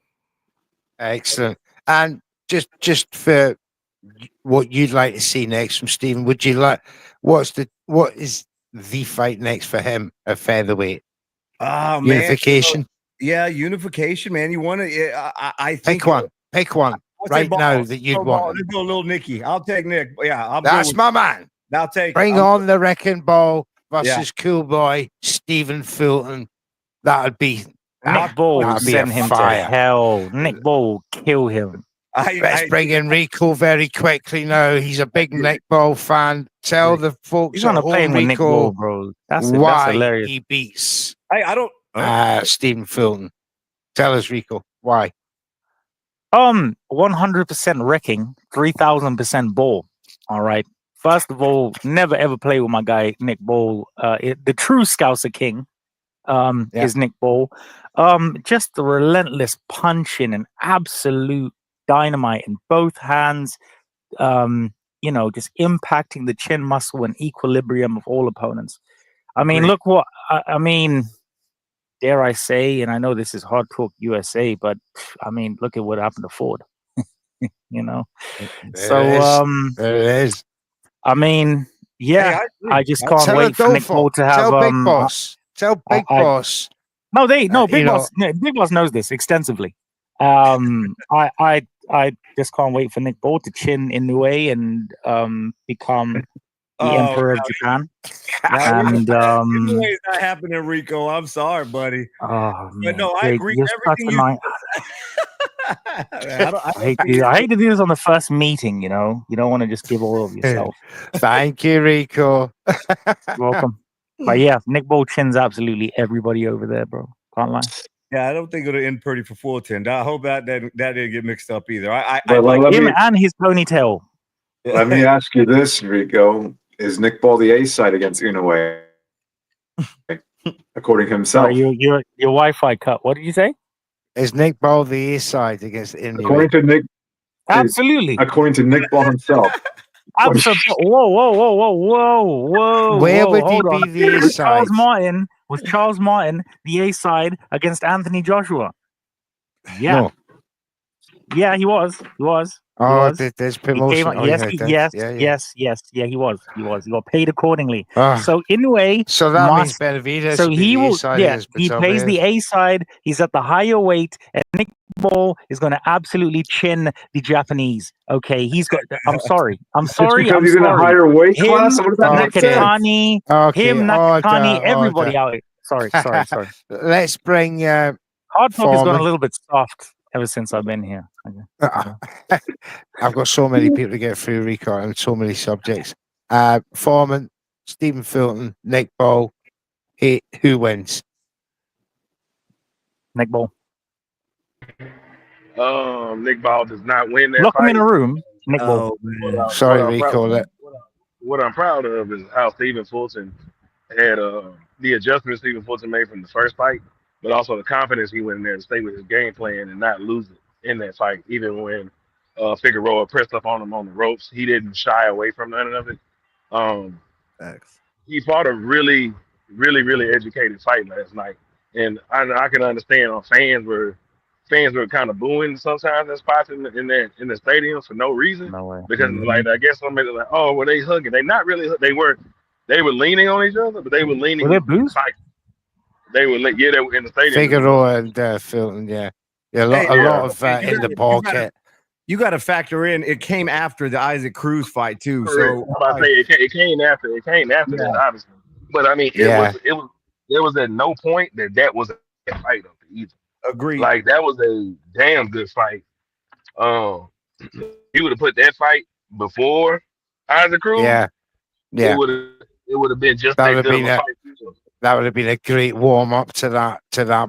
Excellent. And just for what you'd like to see next from Stephen, would you like what is the fight next for him at featherweight? Oh, Unification. Man. Yeah, unification, man. You want to? I think Pick one right now that you'd want. Let's go, little Nicky. I'll take Nick. Yeah, That's my man. I'll take. Bring on the Wrecking Ball versus Yeah. Cool Boy Stephen Fulton. That'd be Nick Ball will that'd be a send him fire. to hell. Nick Ball will kill him. Let's bring in Rico very quickly now. He's a big Nick Ball fan. Tell the folks He's on at a plane home, with Nick Ball, Rico, bro. That's why hilarious. he beats I don't. Stephen Fulton. Tell us, Rico, why? 100% wrecking, 3000% ball. All right. First of all, never ever play with my guy Nick Ball. The true Scouser King is Nick Ball. Just the relentless punching and absolute dynamite in both hands. Just impacting the chin muscle and equilibrium of all opponents. I mean, look what I mean. Dare I say, and I know this is HardTalk USA, but I mean, look at what happened to Ford. There it is. I mean, yeah, Hey, I just can't wait for Nick Ball to have. Tell Big Boss. Tell Big Boss. No, Big Boss knows this extensively. I just can't wait for Nick Ball to chin Inoue and become the Emperor of Japan. And Inoue's not happening, Rico. I'm sorry, buddy. Oh man, but no, I agree with everything you. I hate to do this on the first meeting. You don't want to just give all of yourself. Thank you, Rico. You're welcome. But yeah, Nick Ball chins absolutely everybody over there, bro. Can't lie. Yeah, I don't think it'll end pretty for Fulton. I hope that didn't get mixed up either. Him and his ponytail. Let me ask you this, Rico: is Nick Ball the A side against Inoue? According to himself. Your Wi-Fi cut. What did you say? Is Nick Ball the A side against Inoue? According to Nick. Absolutely. According to Nick Ball himself. Absolutely. Whoa. Where would he be the A side? Was Charles Martin the A side against Anthony Joshua? Yeah. No. Yeah, he was. Oh, there's promotion. Yes. Yeah, he was. He got paid accordingly. Ah. So Inoue. So that means Benavidez. So he will. Yeah, he plays the A side. He's at the higher weight, and Nick Ball is going to absolutely chin the Japanese. Okay, he's got. I'm sorry. Because he's in a higher weight class. What does that make sense? Nakatani, everybody out. Sorry. Let's bring. HardTalk has gone a little bit soft ever since I've been here. I've got so many people to get through, Rico, and so many subjects. Foreman, Stephen Fulton, Nick Ball. Who wins? Nick Ball. Nick Ball does not win that Lock fight. him in a room. Nick Ball. Sorry, Rico. What I'm proud of is how Stephen Fulton had the adjustments Stephen Fulton made from the first fight, but also the confidence he went in there to stay with his game plan and not lose it in that fight. Even when Figueroa pressed up on him on the ropes, he didn't shy away from none of it. He fought a really, really, really educated fight last night, and I can understand fans were kind of booing sometimes in spots in the stadium for no reason. No way. Because I guess somebody was like, oh, well, they hugging. They not really. They were leaning on each other, but they were leaning. Were they booze? They were in the stadium. Figueroa and Fulton, yeah. A lot of in the pocket. You got to factor in. It came after the Isaac Cruz fight too. Correct. So I say it came after that, obviously. But I mean, it was at no point that was a fight of either. Agreed. Like that was a damn good fight. You would have put that fight before Isaac Cruz. Yeah. It would have been just that good of a fight. That would have been a great warm up to that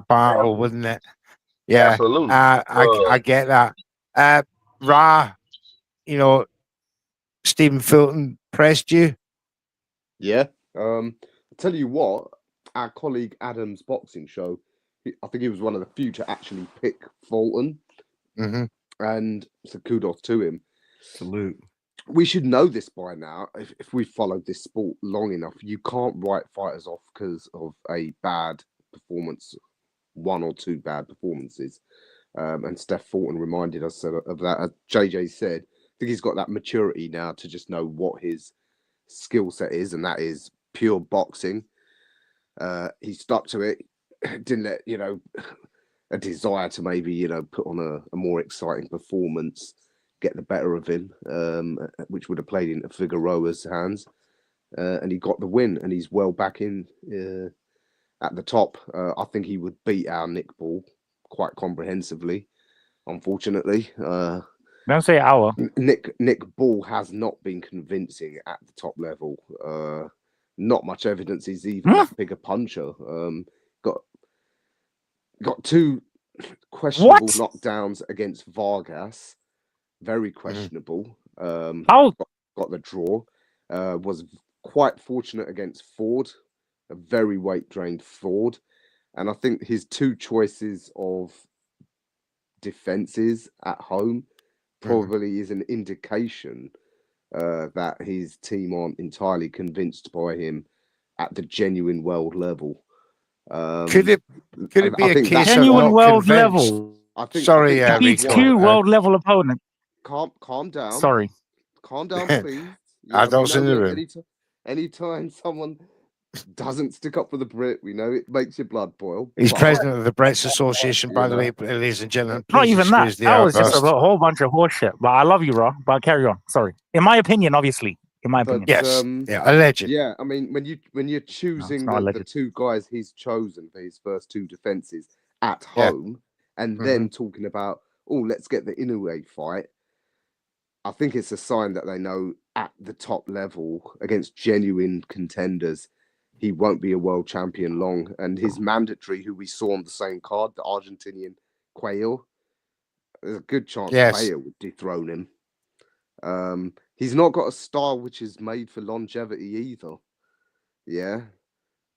battle, wouldn't it? Yeah, absolutely. I get that. Ra, Stephen Fulton pressed you. Yeah. I'll tell you what, our colleague Adam's boxing show, I think he was one of the few to actually pick Fulton. Mm-hmm. And so kudos to him. Salute. We should know this by now. If we followed this sport long enough, you can't write fighters off because of a bad performance, one or two bad performances. And Steph Fulton reminded us of that. As JJ said, I think he's got that maturity now to just know what his skill set is, and that is pure boxing. He stuck to it, didn't let a desire to maybe, put on a more exciting performance, get the better of him, which would have played into Figueroa's hands. And he got the win, and he's well back in at the top. I think he would beat our Nick Ball quite comprehensively, unfortunately. Don't say our. Nick Ball has not been convincing at the top level. Not much evidence he's even that big a puncher. Got two questionable knockdowns against Vargas, very questionable. Got the draw. Was quite fortunate against Ford, a very weight drained Ford, and I think his two choices of defenses at home probably is an indication that his team aren't entirely convinced by him at the genuine world level. Could it be a case of genuine not world convinced? level? Sorry, beats Rico. two world level opponents. Calm down. Sorry. Calm down, please. Adults in the room. Anytime someone doesn't stick up for the Brit, we know it makes your blood boil. He's president of the Brits Association, by the way, ladies and gentlemen. Not even that. Excuse the That was just a outburst. whole bunch of horseshit. But I love you, Raw. But carry on. Sorry. In my opinion, obviously. In my opinion. Yes. Alleged. Yeah, I mean, when you're choosing the two guys he's chosen for his first two defenses at home, and then talking about, let's get the Inoue fight, I think it's a sign that they know at the top level against genuine contenders, he won't be a world champion long. And his mandatory, who we saw on the same card, the Argentinian Quayle, there's a good chance Quayle would dethrone him. He's not got a style which is made for longevity either. Yeah.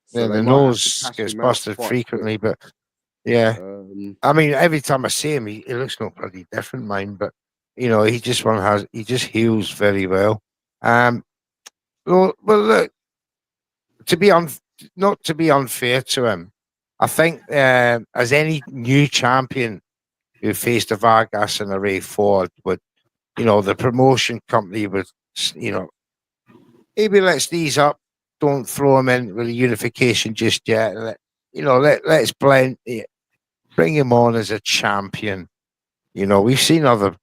So the nose gets busted frequently, but I mean, every time I see him, he looks not bloody different, mine, but he just heals very well. Well, look, not to be unfair to him, I think as any new champion who faced a Vargas and a Ray Ford would, the promotion company would, maybe let's ease up, don't throw him in with a unification just yet. Let's blend it, bring him on as a champion. We've seen other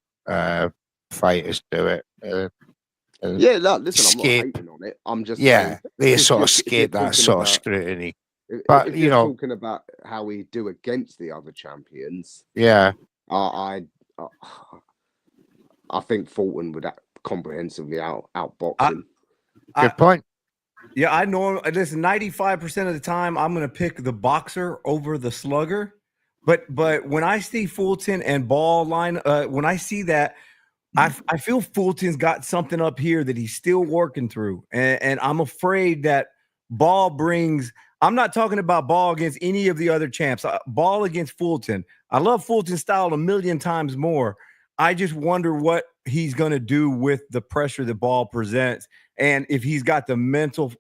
fighters do it. Listen, I'm not hating on it. I'm just saying, they sort of escape that sort of scrutiny. But if you're talking about how we do against the other champions, I think Fulton would comprehensively outbox him. Good point. Yeah, I know. Listen, 95% of the time, I'm going to pick the boxer over the slugger. But when I see Fulton and Ball line, when I see that, I feel Fulton's got something up here that he's still working through, and I'm afraid that Ball brings. I'm not talking about Ball against any of the other champs. Ball against Fulton. I love Fulton's style a million times more. I just wonder what he's going to do with the pressure that Ball presents, and if he's got the mental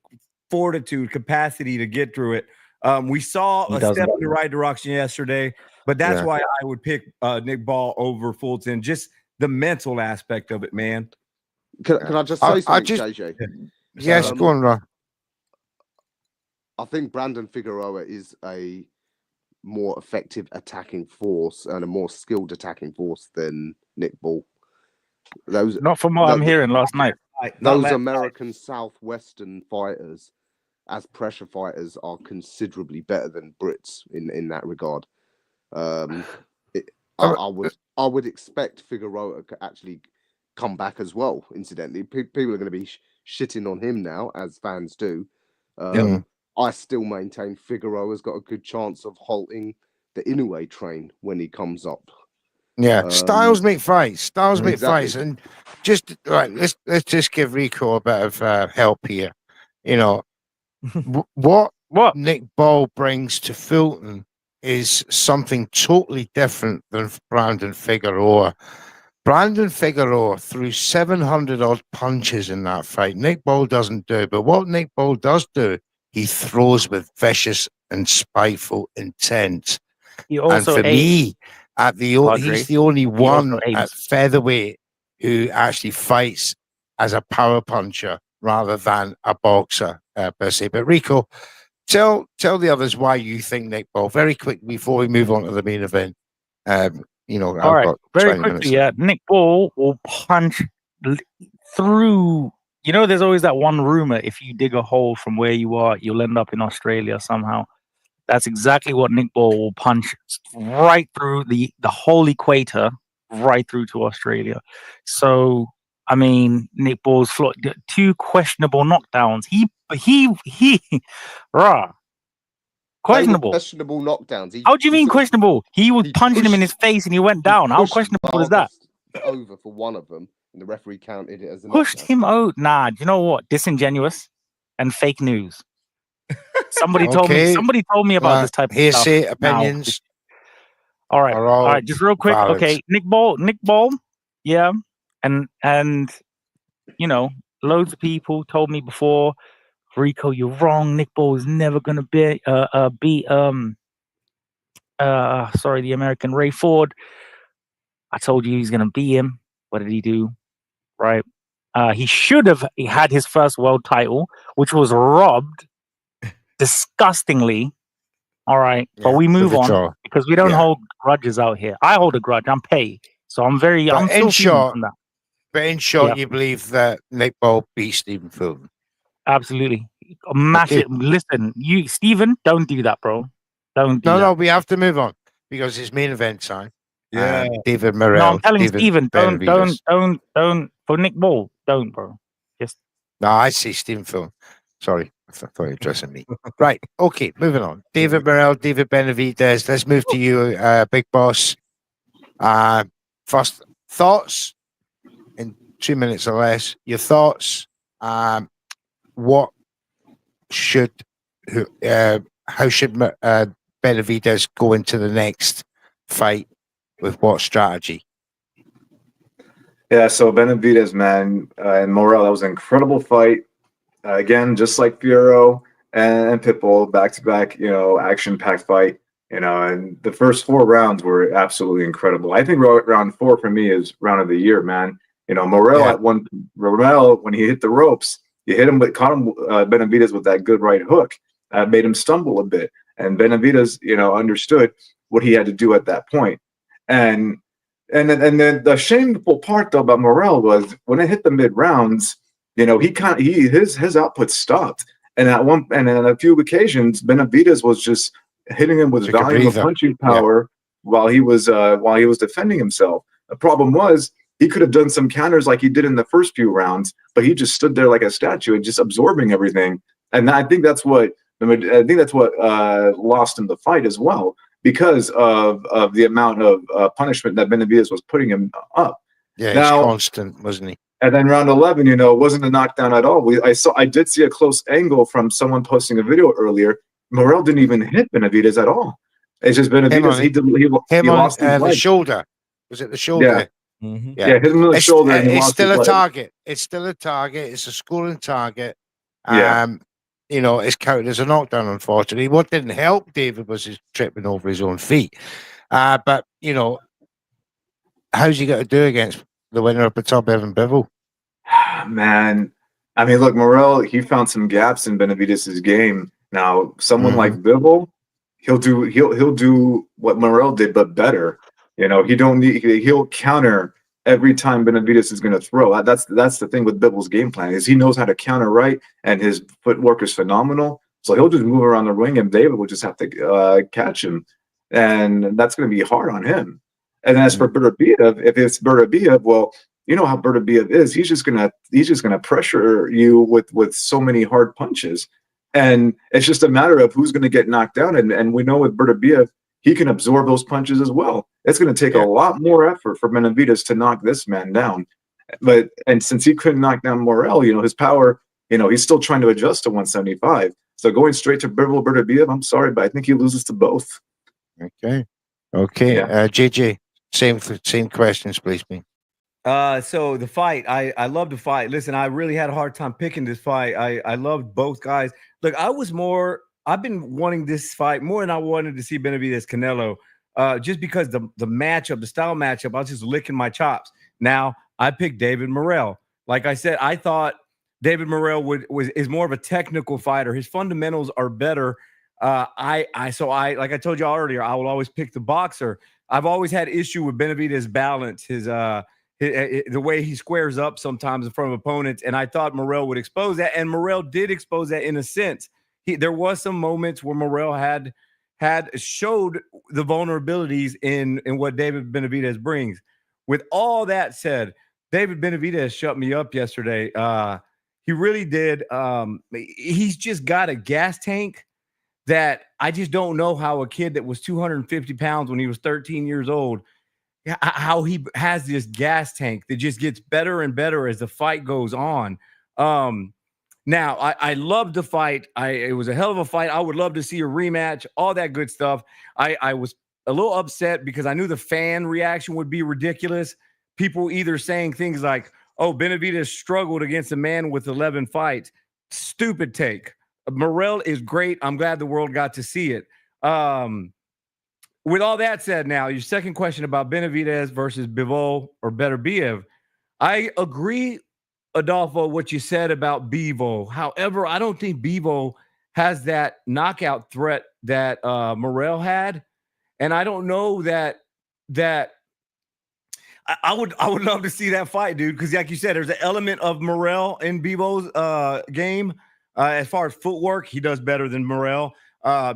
fortitude, capacity to get through it. We saw a step in the right direction yesterday, but that's why I would pick Nick Ball over Fulton. Just the mental aspect of it, man. Can I just say something, JJ? Yes, go on, Ron. I think Brandon Figueroa is a more effective attacking force and a more skilled attacking force than Nick Ball. Not from what I'm hearing last night. Those American Southwestern fighters, as pressure fighters, are considerably better than Brits in that regard. I would expect Figueroa to actually come back as well. Incidentally, people are going to be shitting on him now, as fans do. I still maintain Figueroa's got a good chance of halting the Inoue train when he comes up. Yeah, styles make fights. Styles make fights, and just right. Let's just give Rico a bit of help here. What Nick Ball brings to Fulton is something totally different than Brandon Figueroa. Brandon Figueroa threw 700 odd punches in that fight. Nick Ball doesn't do, but what Nick Ball does do, he throws with vicious and spiteful intent. And for me, he's the only one at featherweight who actually fights as a power puncher rather than a boxer per se. But Rico, tell the others why you think Nick Ball. Very quick before we move on to the main event. You know, All I've right, got very 20 minutes quickly, left. Nick Ball will punch through. You know, there's always that one rumor: if you dig a hole from where you are, you'll end up in Australia somehow. That's exactly what Nick Ball will punch right through the whole equator, right through to Australia. So, I mean, Nick Ball's 2 questionable knockdowns. He, rah, questionable. Questionable knockdowns. How do you mean questionable? He was he punching him in his pushed- face and he went down. How questionable is that? Over for one of them, and the referee counted it as a Pushed knockdown. him out. Nah, do you know what? Disingenuous and fake news. Somebody told me about this type of hearsay stuff. opinions. All right, just real quick. valid. Okay, Nick Ball, yeah, and you know, loads of people told me before, Rico, you're wrong. Nick Ball is never gonna beat the American Ray Ford. I told you he's gonna beat him. What did he do? Right. He should have had his first world title, which was robbed disgustingly. All right. Yeah, but we move on draw. because we don't hold grudges out here. I hold a grudge. I'm paid. So I'm still feeling from that. But in short, Yeah. you believe that Nick Ball beat Stephen Fulton? Absolutely. Mash it. Listen, Stephen, don't do that, bro. Don't do that. No, we have to move on because it's main event time. Yeah. David Morrell. No, I'm telling David Stephen, don't Benavidez. for Nick Ball, don't, bro. Just No, I see Stephen Fulton. Sorry, I thought you were addressing me. Right. Okay, moving on. David Morrell, David Benavidez. Let's move to you, Big Boss. First thoughts in 2 minutes or less. Your thoughts. What should how should Benavidez go into the next fight with what strategy? Yeah, so Benavidez, man, and Morrell, that was an incredible fight. Again, just like Fiorot and Pitbull, back-to-back, action-packed fight. And the first 4 rounds were absolutely incredible. I think round 4 for me is round of the year, man. Morrell Morrell, when he hit the ropes, he hit him, but caught him Benavidez with that good right hook. Made him stumble a bit, and Benavidez, understood what he had to do at that point. And then the shameful part though about Morrell was when it hit the mid rounds, his output stopped, and in a few occasions, Benavidez was just hitting him with volume of punching power while he was defending himself. The problem was he could have done some counters like he did in the first few rounds, but he just stood there like a statue and just absorbing everything. And I think that's what lost him the fight as well, because of the amount of punishment that Benavidez was putting him up. Yeah, he's constant, wasn't he? And then round 11, it wasn't a knockdown at all. I did see a close angle from someone posting a video earlier. Morrell didn't even hit Benavidez at all. It's just Benavidez. He lost his leg. The shoulder. Was it the shoulder? Yeah. Mm-hmm. Yeah, hit him in the shoulder. It's still a target. It's still a target. It's a scoring target. It's counted as a knockdown, unfortunately. What didn't help David was his tripping over his own feet. But, how's he got to do against the winner of the top Evan Bivol? Man, I mean, look, Morrell, he found some gaps in Benavidez's game. Now, someone like Bivol, he'll do what Morrell did, but better. He'll counter every time Benavidez is going to throw. That's the thing with Bivol's game plan, is he knows how to counter right, and his footwork is phenomenal. So he'll just move around the ring, and David will just have to catch him, and that's going to be hard on him. And as for Beterbiev, if it's Beterbiev, well, you know how Beterbiev is. He's just gonna pressure you with so many hard punches, and it's just a matter of who's going to get knocked down. And we know with Beterbiev, he can absorb those punches as well. It's going to take a lot more effort for Benavidez to knock this man down. And since he couldn't knock down Morrell, his power, he's still trying to adjust to 175. So going straight to Beterbiev, I'm sorry, but I think he loses to both. Okay. JJ, same questions, please, me. So the fight, I love the fight. Listen, I really had a hard time picking this fight. I loved both guys. Look, I've been wanting this fight more than I wanted to see Benavidez Canelo, just because the style matchup, I was just licking my chops. Now I picked David Morrell. Like I said, I thought David Morrell is more of a technical fighter. His fundamentals are better. Like I told you earlier, I will always pick the boxer. I've always had issue with Benavidez' balance, the way he squares up sometimes in front of opponents, and I thought Morrell would expose that, and Morrell did expose that in a sense. There was some moments where Morrell had showed the vulnerabilities in what David Benavidez brings. With all that said, David Benavidez shut me up yesterday. He really did. He's just got a gas tank that I just don't know how a kid that was 250 pounds when he was 13 years old, how he has this gas tank that just gets better and better as the fight goes on. Now, I loved the fight. It was a hell of a fight. I would love to see a rematch, all that good stuff. I was a little upset because I knew the fan reaction would be ridiculous. People either saying things like, oh, Benavidez struggled against a man with 11 fights. Stupid take. Morrell is great. I'm glad the world got to see it. With all that said, now, your second question about Benavidez versus Bivol or Beterbiev, I agree, Adolfo, what you said about Bivol. However, I don't think Bivol has that knockout threat that Morrell had. And I don't know that I would love to see that fight, dude, because like you said, there's an element of Morrell in Bivol's game. As far as footwork, he does better than Morrell.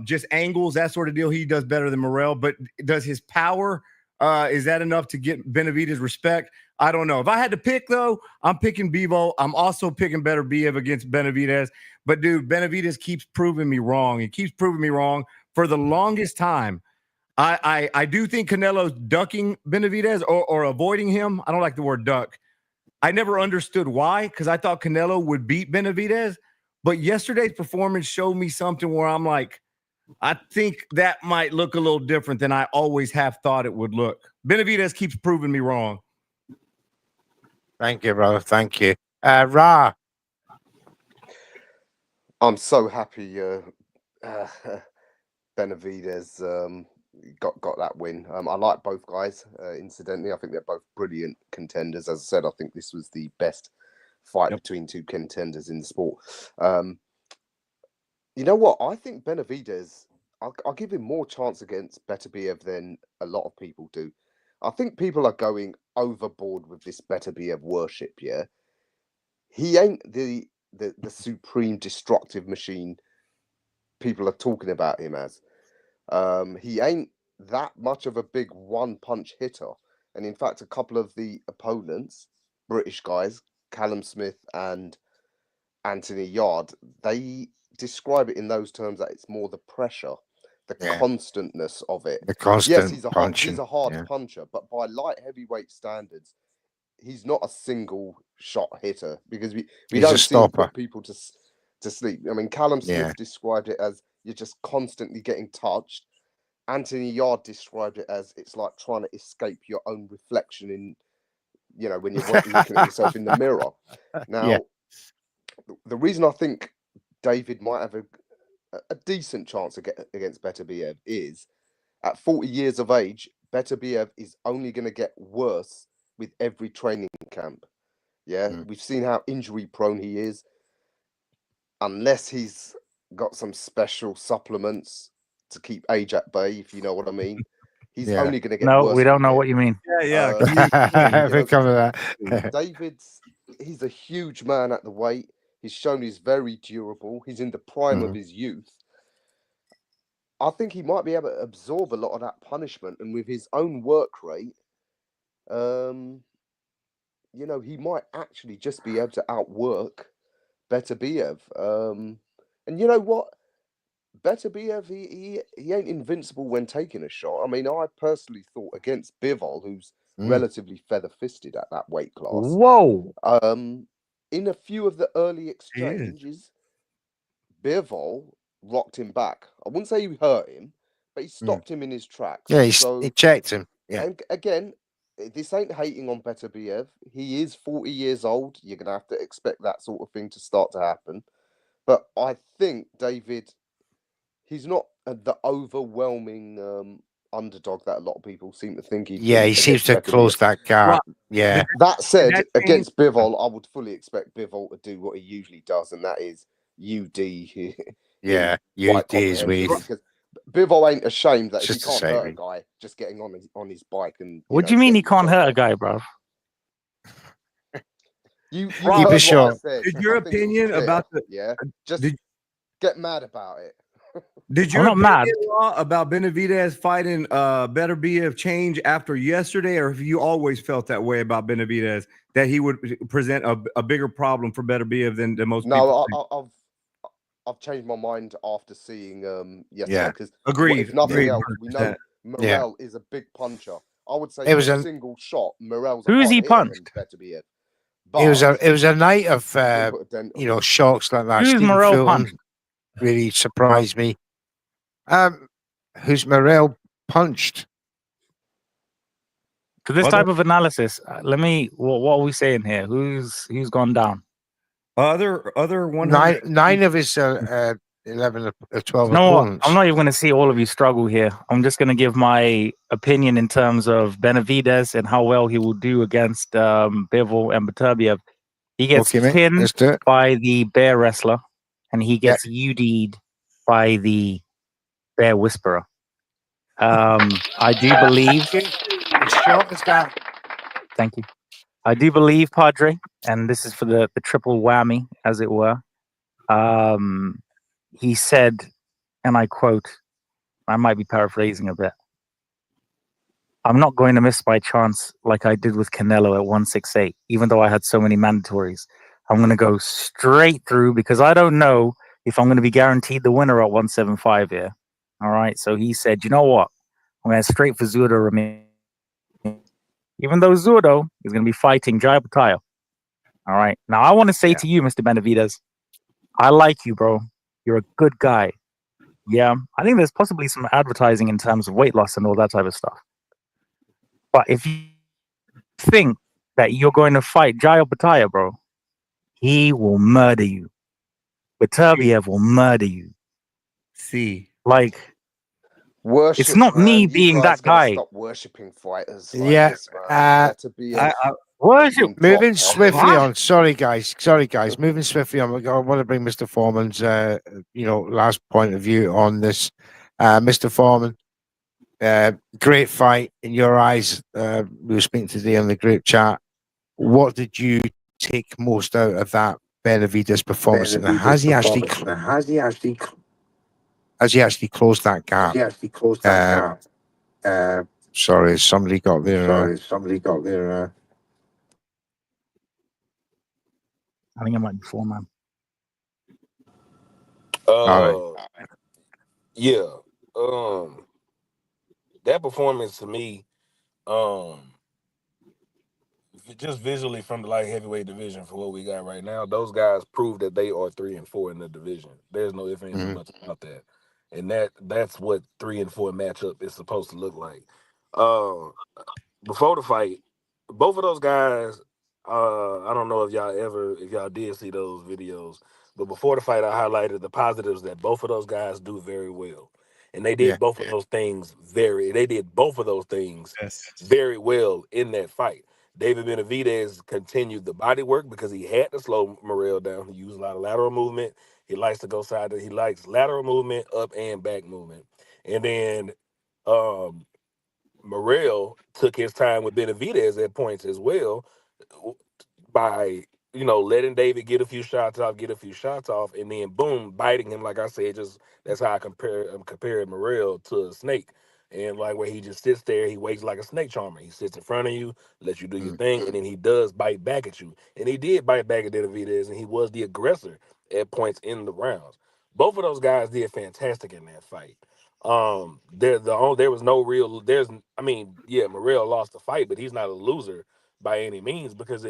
Just angles, that sort of deal, he does better than Morrell. But does his power, is that enough to get Benavidez respect? I don't know. If I had to pick, though, I'm picking Bivol. I'm also picking Beterbiev against Benavidez. But, dude, Benavidez keeps proving me wrong. He keeps proving me wrong for the longest time. I do think Canelo's ducking Benavidez or avoiding him. I don't like the word duck. I never understood why, because I thought Canelo would beat Benavidez. But yesterday's performance showed me something where I'm like, I think that might look a little different than I always have thought it would look. Benavidez keeps proving me wrong. Thank you, brother. Thank you. Ra. I'm so happy Benavidez got that win. I like both guys. Incidentally, I think they're both brilliant contenders. As I said, I think this was the best fight between two contenders in the sport. You know what? I think Benavidez, I'll give him more chance against Beterbiev than a lot of people do. I think people are going overboard with this Beterbiev worship. Yeah, he ain't the supreme destructive machine people are talking about him as. He ain't that much of a big one-punch hitter. And in fact, a couple of the opponents, British guys, Callum Smith and Anthony Yard, they describe it in those terms that it's more the pressure, the constantness of it. The constant yes, he's a hard puncher, but by light heavyweight standards, he's not a single shot hitter because we don't see him put people to sleep. I mean, Callum Smith described it as you're just constantly getting touched. Anthony Yard described it as it's like trying to escape your own reflection in, when you're looking at yourself in the mirror. Now, the reason I think David might have a decent chance against Beterbiev is at 40 years of age, Beterbiev is only going to get worse with every training camp. We've seen how injury prone he is. Unless he's got some special supplements to keep age at bay, if you know what I mean. He's only going to get worse. No, we don't know what you mean. He's a huge man at the weight. He's shown he's very durable. He's in the prime of his youth. I think he might be able to absorb a lot of that punishment, and with his own work rate, he might actually just be able to outwork Beterbiev. And you know what? Beterbiev, he ain't invincible when taking a shot. I mean, I personally thought against Bivol, who's relatively feather-fisted at that weight class. Whoa! In a few of the early exchanges, Bivol rocked him back. I wouldn't say he hurt him, but he stopped him in his tracks. Yeah, he checked him. Yeah. And again, this ain't hating on Beterbiev. He is 40 years old. You're going to have to expect that sort of thing to start to happen. But I think David, he's not the overwhelming underdog that a lot of people seem to think he'd Yeah, be he seems against to close Beterbiev. that gap. Right. Yeah. That said, that against Bivol, I would fully expect Bivol to do what he usually does, and that is UD. Yeah, quite UD is comprehensively, weird. because Bivol ain't ashamed that It's if he just the can't hurt a same. guy just getting on his bike and What do you mean he getting the can't job hurt a done. guy, bro? You Rob, heard what sure. I said. Did your I think it was opinion clear, about the just did- get mad about it. Did I'm your not opinion mad. about Benavidez fighting Beterbiev change after yesterday, or have you always felt that way about Benavidez, that he would present a bigger problem for Beterbiev than most people think? No, I've changed my mind after seeing yesterday, Yeah. because Agreed. if nothing Agreed, else, we know 100%. Morel is a big puncher. I would say It was for a a- single shot, Morel's Who a is he harder hitter than punched? Beterbiev. It was But a night of he couldn't put a dent on him. shocks like that. Who's Stephen Morel Fulton punched? really surprised me. Who's Morel punched? For this Other- type of analysis, what are we saying here? Who's gone down? Other 100. Nine of his 11 or 12 No, opponents. I'm not even going to see all of you struggle here. I'm just going to give my opinion in terms of Benavidez and how well he will do against Bivol and Beterbiev. He gets Okay, mate, pinned let's do it. by the bear wrestler, and he gets UD'd by the bear whisperer. I do believe. As short as that. Thank you. I do believe, Padre, and this is for the triple whammy, as it were. He said, and I quote, I might be paraphrasing a bit, "I'm not going to miss by chance like I did with Canelo at 168, even though I had so many mandatories. I'm going to go straight through because I don't know if I'm going to be guaranteed the winner at 175 here." All right. So he said, you know what? I'm going to straight for Zurdo Remy. Even though Zurdo is going to be fighting Jai Patayo. All right. Now, I want to say to you, Mr. Benavidez, I like you, bro. You're a good guy. Yeah. I think there's possibly some advertising in terms of weight loss and all that type of stuff. But if you think that you're going to fight Jai Patayo, bro, he will murder you. Beterbiev will murder you. See. Like, Worship, it's not man. me You being guys that gotta guy. Stop worshipping fighters like Yeah, this, man. Beterbiev Worship. being Moving dropped. swiftly What? on. Sorry, guys. Moving swiftly on. I want to bring Mr. Foreman's, last point of view on this. Mr. Foreman, great fight in your eyes. We were speaking today on the group chat. What did you take most out of that Benavidez performance? And has he actually closed that gap? Sorry, somebody got their. I think it might be Foreman. Yeah. That performance to me, just visually from the light heavyweight division for what we got right now, those guys prove that they are 3 and 4 in the division. There's no ifs, ands, or buts about that. And that's what 3 and 4 matchup is supposed to look like. Before the fight, both of those guys, I don't know if y'all did see those videos, but before the fight, I highlighted the positives that both of those guys do very well. And they did both of those things very well in that fight. David Benavidez continued the body work because he had to slow Morel down. He used a lot of lateral movement. He likes to go he likes lateral movement, up and back movement. And then Morel took his time with Benavidez at points as well by letting David get a few shots off, and then boom, biting him. Like I said, just that's how I compared Morel to a snake. And like where he just sits there, he waits like a snake charmer. He sits in front of you, lets you do your thing, and then he does bite back at you. And he did bite back at Benavidez, and he was the aggressor at points in the rounds. Both of those guys did fantastic in that fight. There was no real. Morel lost the fight, but he's not a loser by any means, because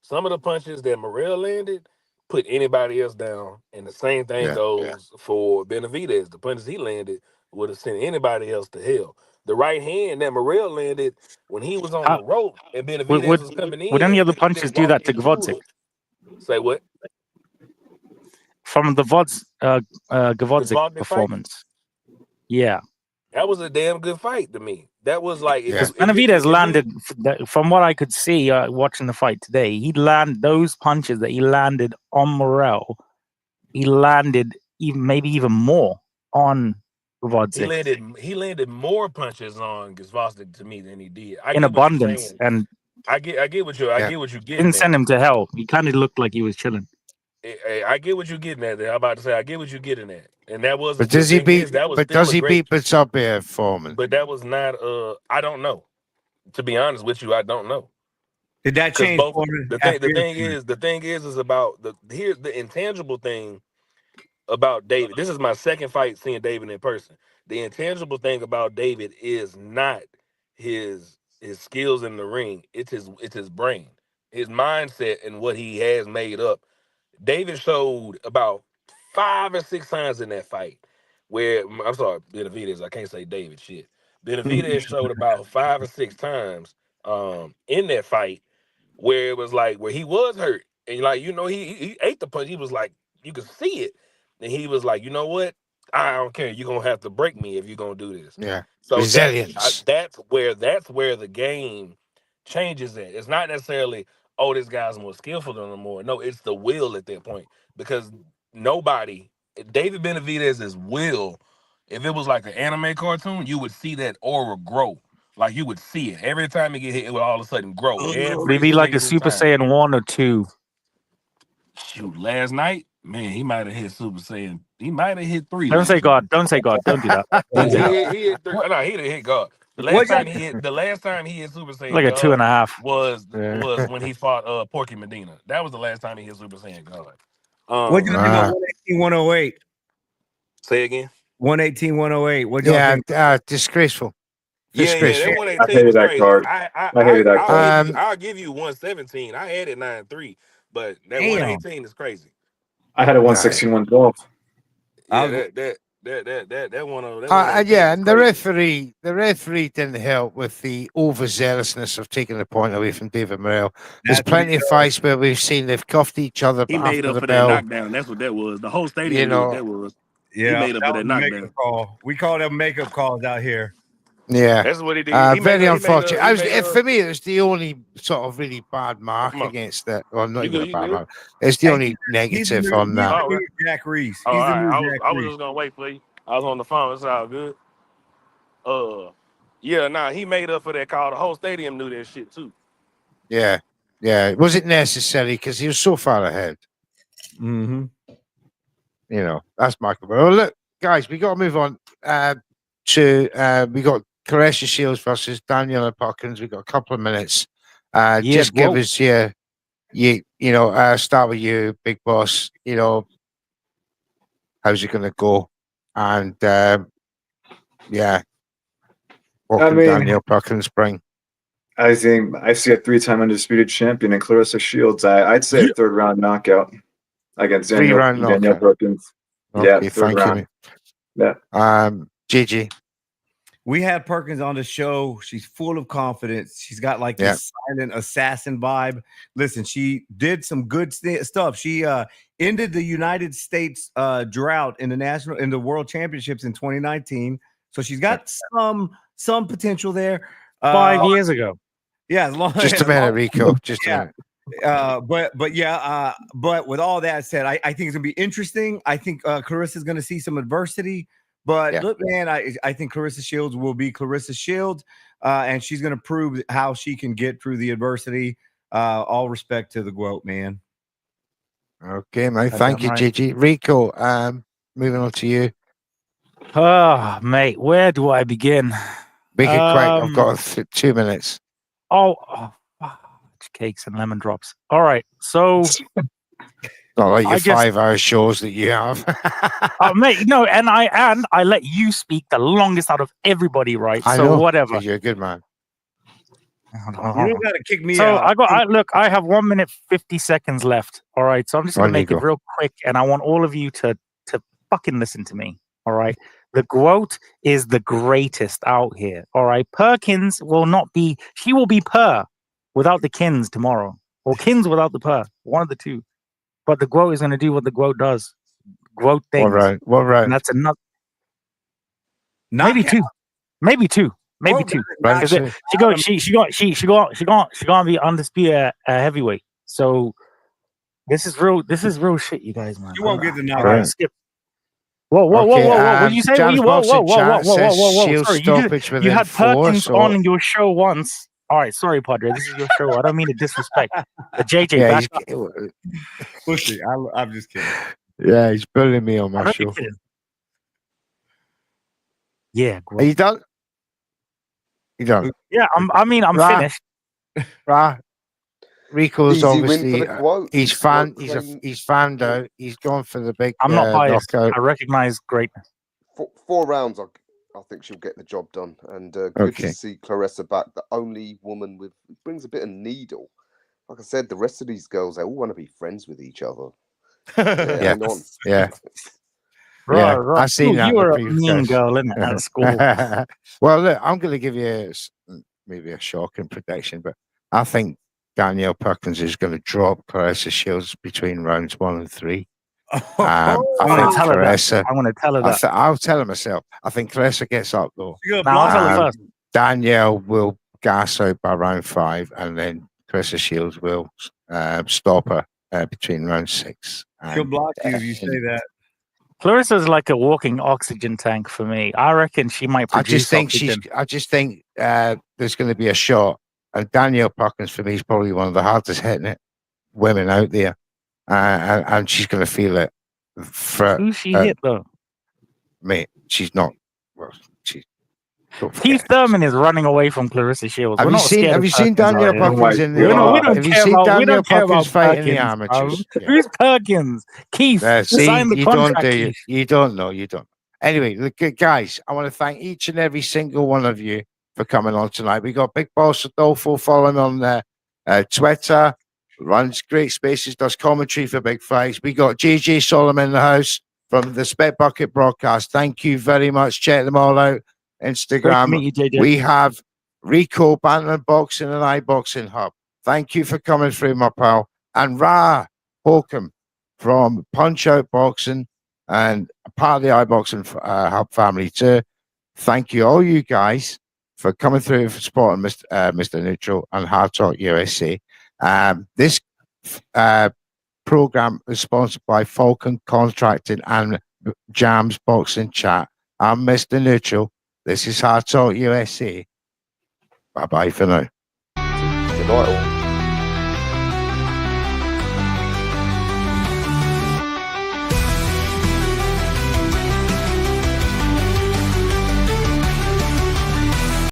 some of the punches that Morel landed put anybody else down, and the same thing goes for Benavidez. The punches he landed would have sent anybody else to hell. The right hand that Morel landed when he was on the rope and Benavidez was coming in. Would any other punches do that to Gvodzik? Say what? From the Gvodzik performance. Yeah. That was a damn good fight to me. That was like Yeah. Benavidez landed, from what I could see watching the fight today, he landed those punches that he landed on Morel. He landed maybe even more on Gvozdyk. He landed more punches on Gvozdyk to me than he did. I in get what you're abundance, saying. and I get what you're getting. Didn't send him to hell. He kind of looked like he was chilling. I get what you're getting at. There, I'm about to say I get what you're getting at, and that was. But does he beat? But does he beat Beterbiev, Foreman? But that was not. I don't know. To be honest with you, I don't know. Did that change? The thing is about here's the intangible thing about David. This is my second fight seeing David in person. The intangible thing about David is not his skills in the ring. It's his brain, his mindset, and what he has made up. David showed about 5 or 6 times in that fight where I'm sorry, Benavidez. I can't say David shit. Benavidez showed about 5 or 6 times in that fight where it was like where he was hurt and like he ate the punch. He was like you could see it, and he was like, you know what? I don't care. You're gonna have to break me if you're gonna do this. Yeah. So resilience. That's where the game changes at. It's not necessarily this guy's more skillful than him more. No, it's the will at that point because David Benavidez's will. If it was like an anime cartoon, you would see that aura grow. Like you would see it every time he get hit, it would all of a sudden grow. Maybe like a Super Saiyan 1 or 2. Shoot, last night, man, he might have hit Super Saiyan. He might have hit 3. Don't say God. Don't say God. Don't do that. He hit 3. No, he didn't hit God. The last time he hit Super Saiyan like a 2.5 was when he fought Porky Medina. That was the last time he hit Super Saiyan God. What you think about 118, 108? Say again. 118, 108. What you think? Yeah, Disgraceful. that 118 I hated was that crazy. card. I hated that card. I'll give you 117. I had it 9-3, but that 118 is crazy. I had a 116, 112. Yeah, that one. And the referee didn't help with the overzealousness of taking the point away from David Morrell. There's plenty of fights where we've seen they've cuffed each other. He made up for that knockdown. That's what that was. The whole stadium knew what that was. Yeah, he made up for that knockdown. Call. We call them makeup calls out here. Yeah, that's what he did. Very unfortunate. For me, it was the only sort of really bad mark against that. Well, not even a bad mark. It's the only negative on that. Jack Reese. I was just gonna wait for you. I was on the phone. It's all good. He made up for that call. The whole stadium knew that shit too. Yeah. Was it necessary? Because he was so far ahead. Mm-hmm. That's Michael. Well, look, guys, we got to move on to we got Claressa Shields versus Daniela Perkins. We got a couple of minutes. Just give us start with you, Big Boss. How's it going to go? And what can Danielle Perkins bring? I think I see a 3-time undisputed champion in Claressa Shields. I'd say a 3rd round knockout against Danielle Perkins. Okay, thank you. Yeah. Gigi. We had Perkins on the show. She's full of confidence. She's got like this silent assassin vibe. Listen, she did some good stuff. She ended the United States drought in the World Championships in 2019. So she's got some potential there. 5 years ago. Yeah, just a minute, Rico. Just a minute. But with all that said, I think it's gonna be interesting. I think Claressa's gonna see some adversity. But look, man, I think Claressa Shields will be Claressa Shields, and she's going to prove how she can get through the adversity. All respect to the GOAT, man. Okay, mate. Thank you, Gigi. Rico, moving on to you. Oh, mate, where do I begin? Make it quick. I've got 2 minutes. Cakes and lemon drops. All right, so... Not like your 5-hour shows that you have. Mate, no, and I let you speak the longest out of everybody, right? I so know, whatever. You're a good man. You don't gotta kick me out. I have 1 minute 50 seconds left. All right. So I'm just gonna make it real quick, and I want all of you to fucking listen to me. All right. The GOAT is the greatest out here. All right. Perkins will not be, she will be Per without the Kins tomorrow. Or Kins without the Per. One of the two. But the GOAT is going to do what the GOAT does. GOAT things. What right? And that's enough. Maybe 2. Maybe two. Maybe Bro, two. Right, Because so- she gonna be undisputed heavyweight. So this is real shit, you guys, man. You won't get the All knockout. right, skip. Whoa, whoa, Okay, whoa, whoa, whoa! What did you say? Jams Whoa, whoa, Boxing whoa, whoa, whoa, Chat whoa, whoa, says whoa, whoa! Shield Sorry, stoppage you within had 4, Perkins so on your show once. All right, sorry, Padre. This is your show. I don't mean to disrespect. But JJ, yeah, back he's, up. Pussy. I'm just kidding. yeah, he's bullying me on I my know show. you're kidding. Yeah, Are bro. you done? You done? Yeah, I'm Right. finished. Right. Rico's Easy win for obviously the quote. he's fanned out. He's gone for the big I'm not biased. knockout. I recognize greatness. 4 rounds. I think she'll get the job done. And good Okay. to see Clarissa back. The only woman with brings a bit of needle. Like I said, the rest of these girls, they all want to be friends with each other. Yeah, Yeah. hang on. Yeah. Right, Yeah, right. I seen that. You were a in the mean previous girl, innit, at school. Well, look, I'm going to give you maybe a shocking prediction, but I think Danielle Perkins is going to drop Clarissa Shields between rounds 1 and 3. I I'm gonna think tell her that. Clarissa. I'm gonna tell her that. I'll tell her myself. I think Clarissa gets up though. Now I'll tell her Um, first. Danielle will gas out by round 5, and then Clarissa Shields will stop her between round 6. She'll block you if you say that. Clarissa's like a walking oxygen tank for me. I reckon she might I produce just think oxygen. there's going to be a shot, and Danielle Perkins for me is probably one of the hardest hitting women out there, and she's going to feel it. Who's she hit though? Mate, she's not. Well, she's. Keith Thurman is running away from Clarissa Shields. Have you seen Danielle Perkins in the? Have you seen Danielle Perkins fight in the amateurs? Yeah. Who's Perkins? Keith. See, the you don't contract, do you. Keith. You don't know. You don't. Anyway, look, guys, I want to thank each and every single one of you for coming on tonight. We got Big Boss Adolfo following on Twitter, runs great spaces, does commentary for big fights. We got JJ Solomon in the house from the Spit Bucket broadcast. Thank you very much. Check them all out. Instagram. Great to meet you, JJ. We have Rico, Bantam Boxing and iBoxing Hub. Thank you for coming through, my pal. And Ra Holcomb from Punch Out Boxing and part of the iBoxing Hub family too. Thank you, all you guys, for coming through for supporting Mr. Neutral and HardTalk USA. This program is sponsored by Falcon Contracting and Jams Boxing Chat. I'm Mr. Neutral. This is HardTalk USA. Bye-bye for now. Good night all.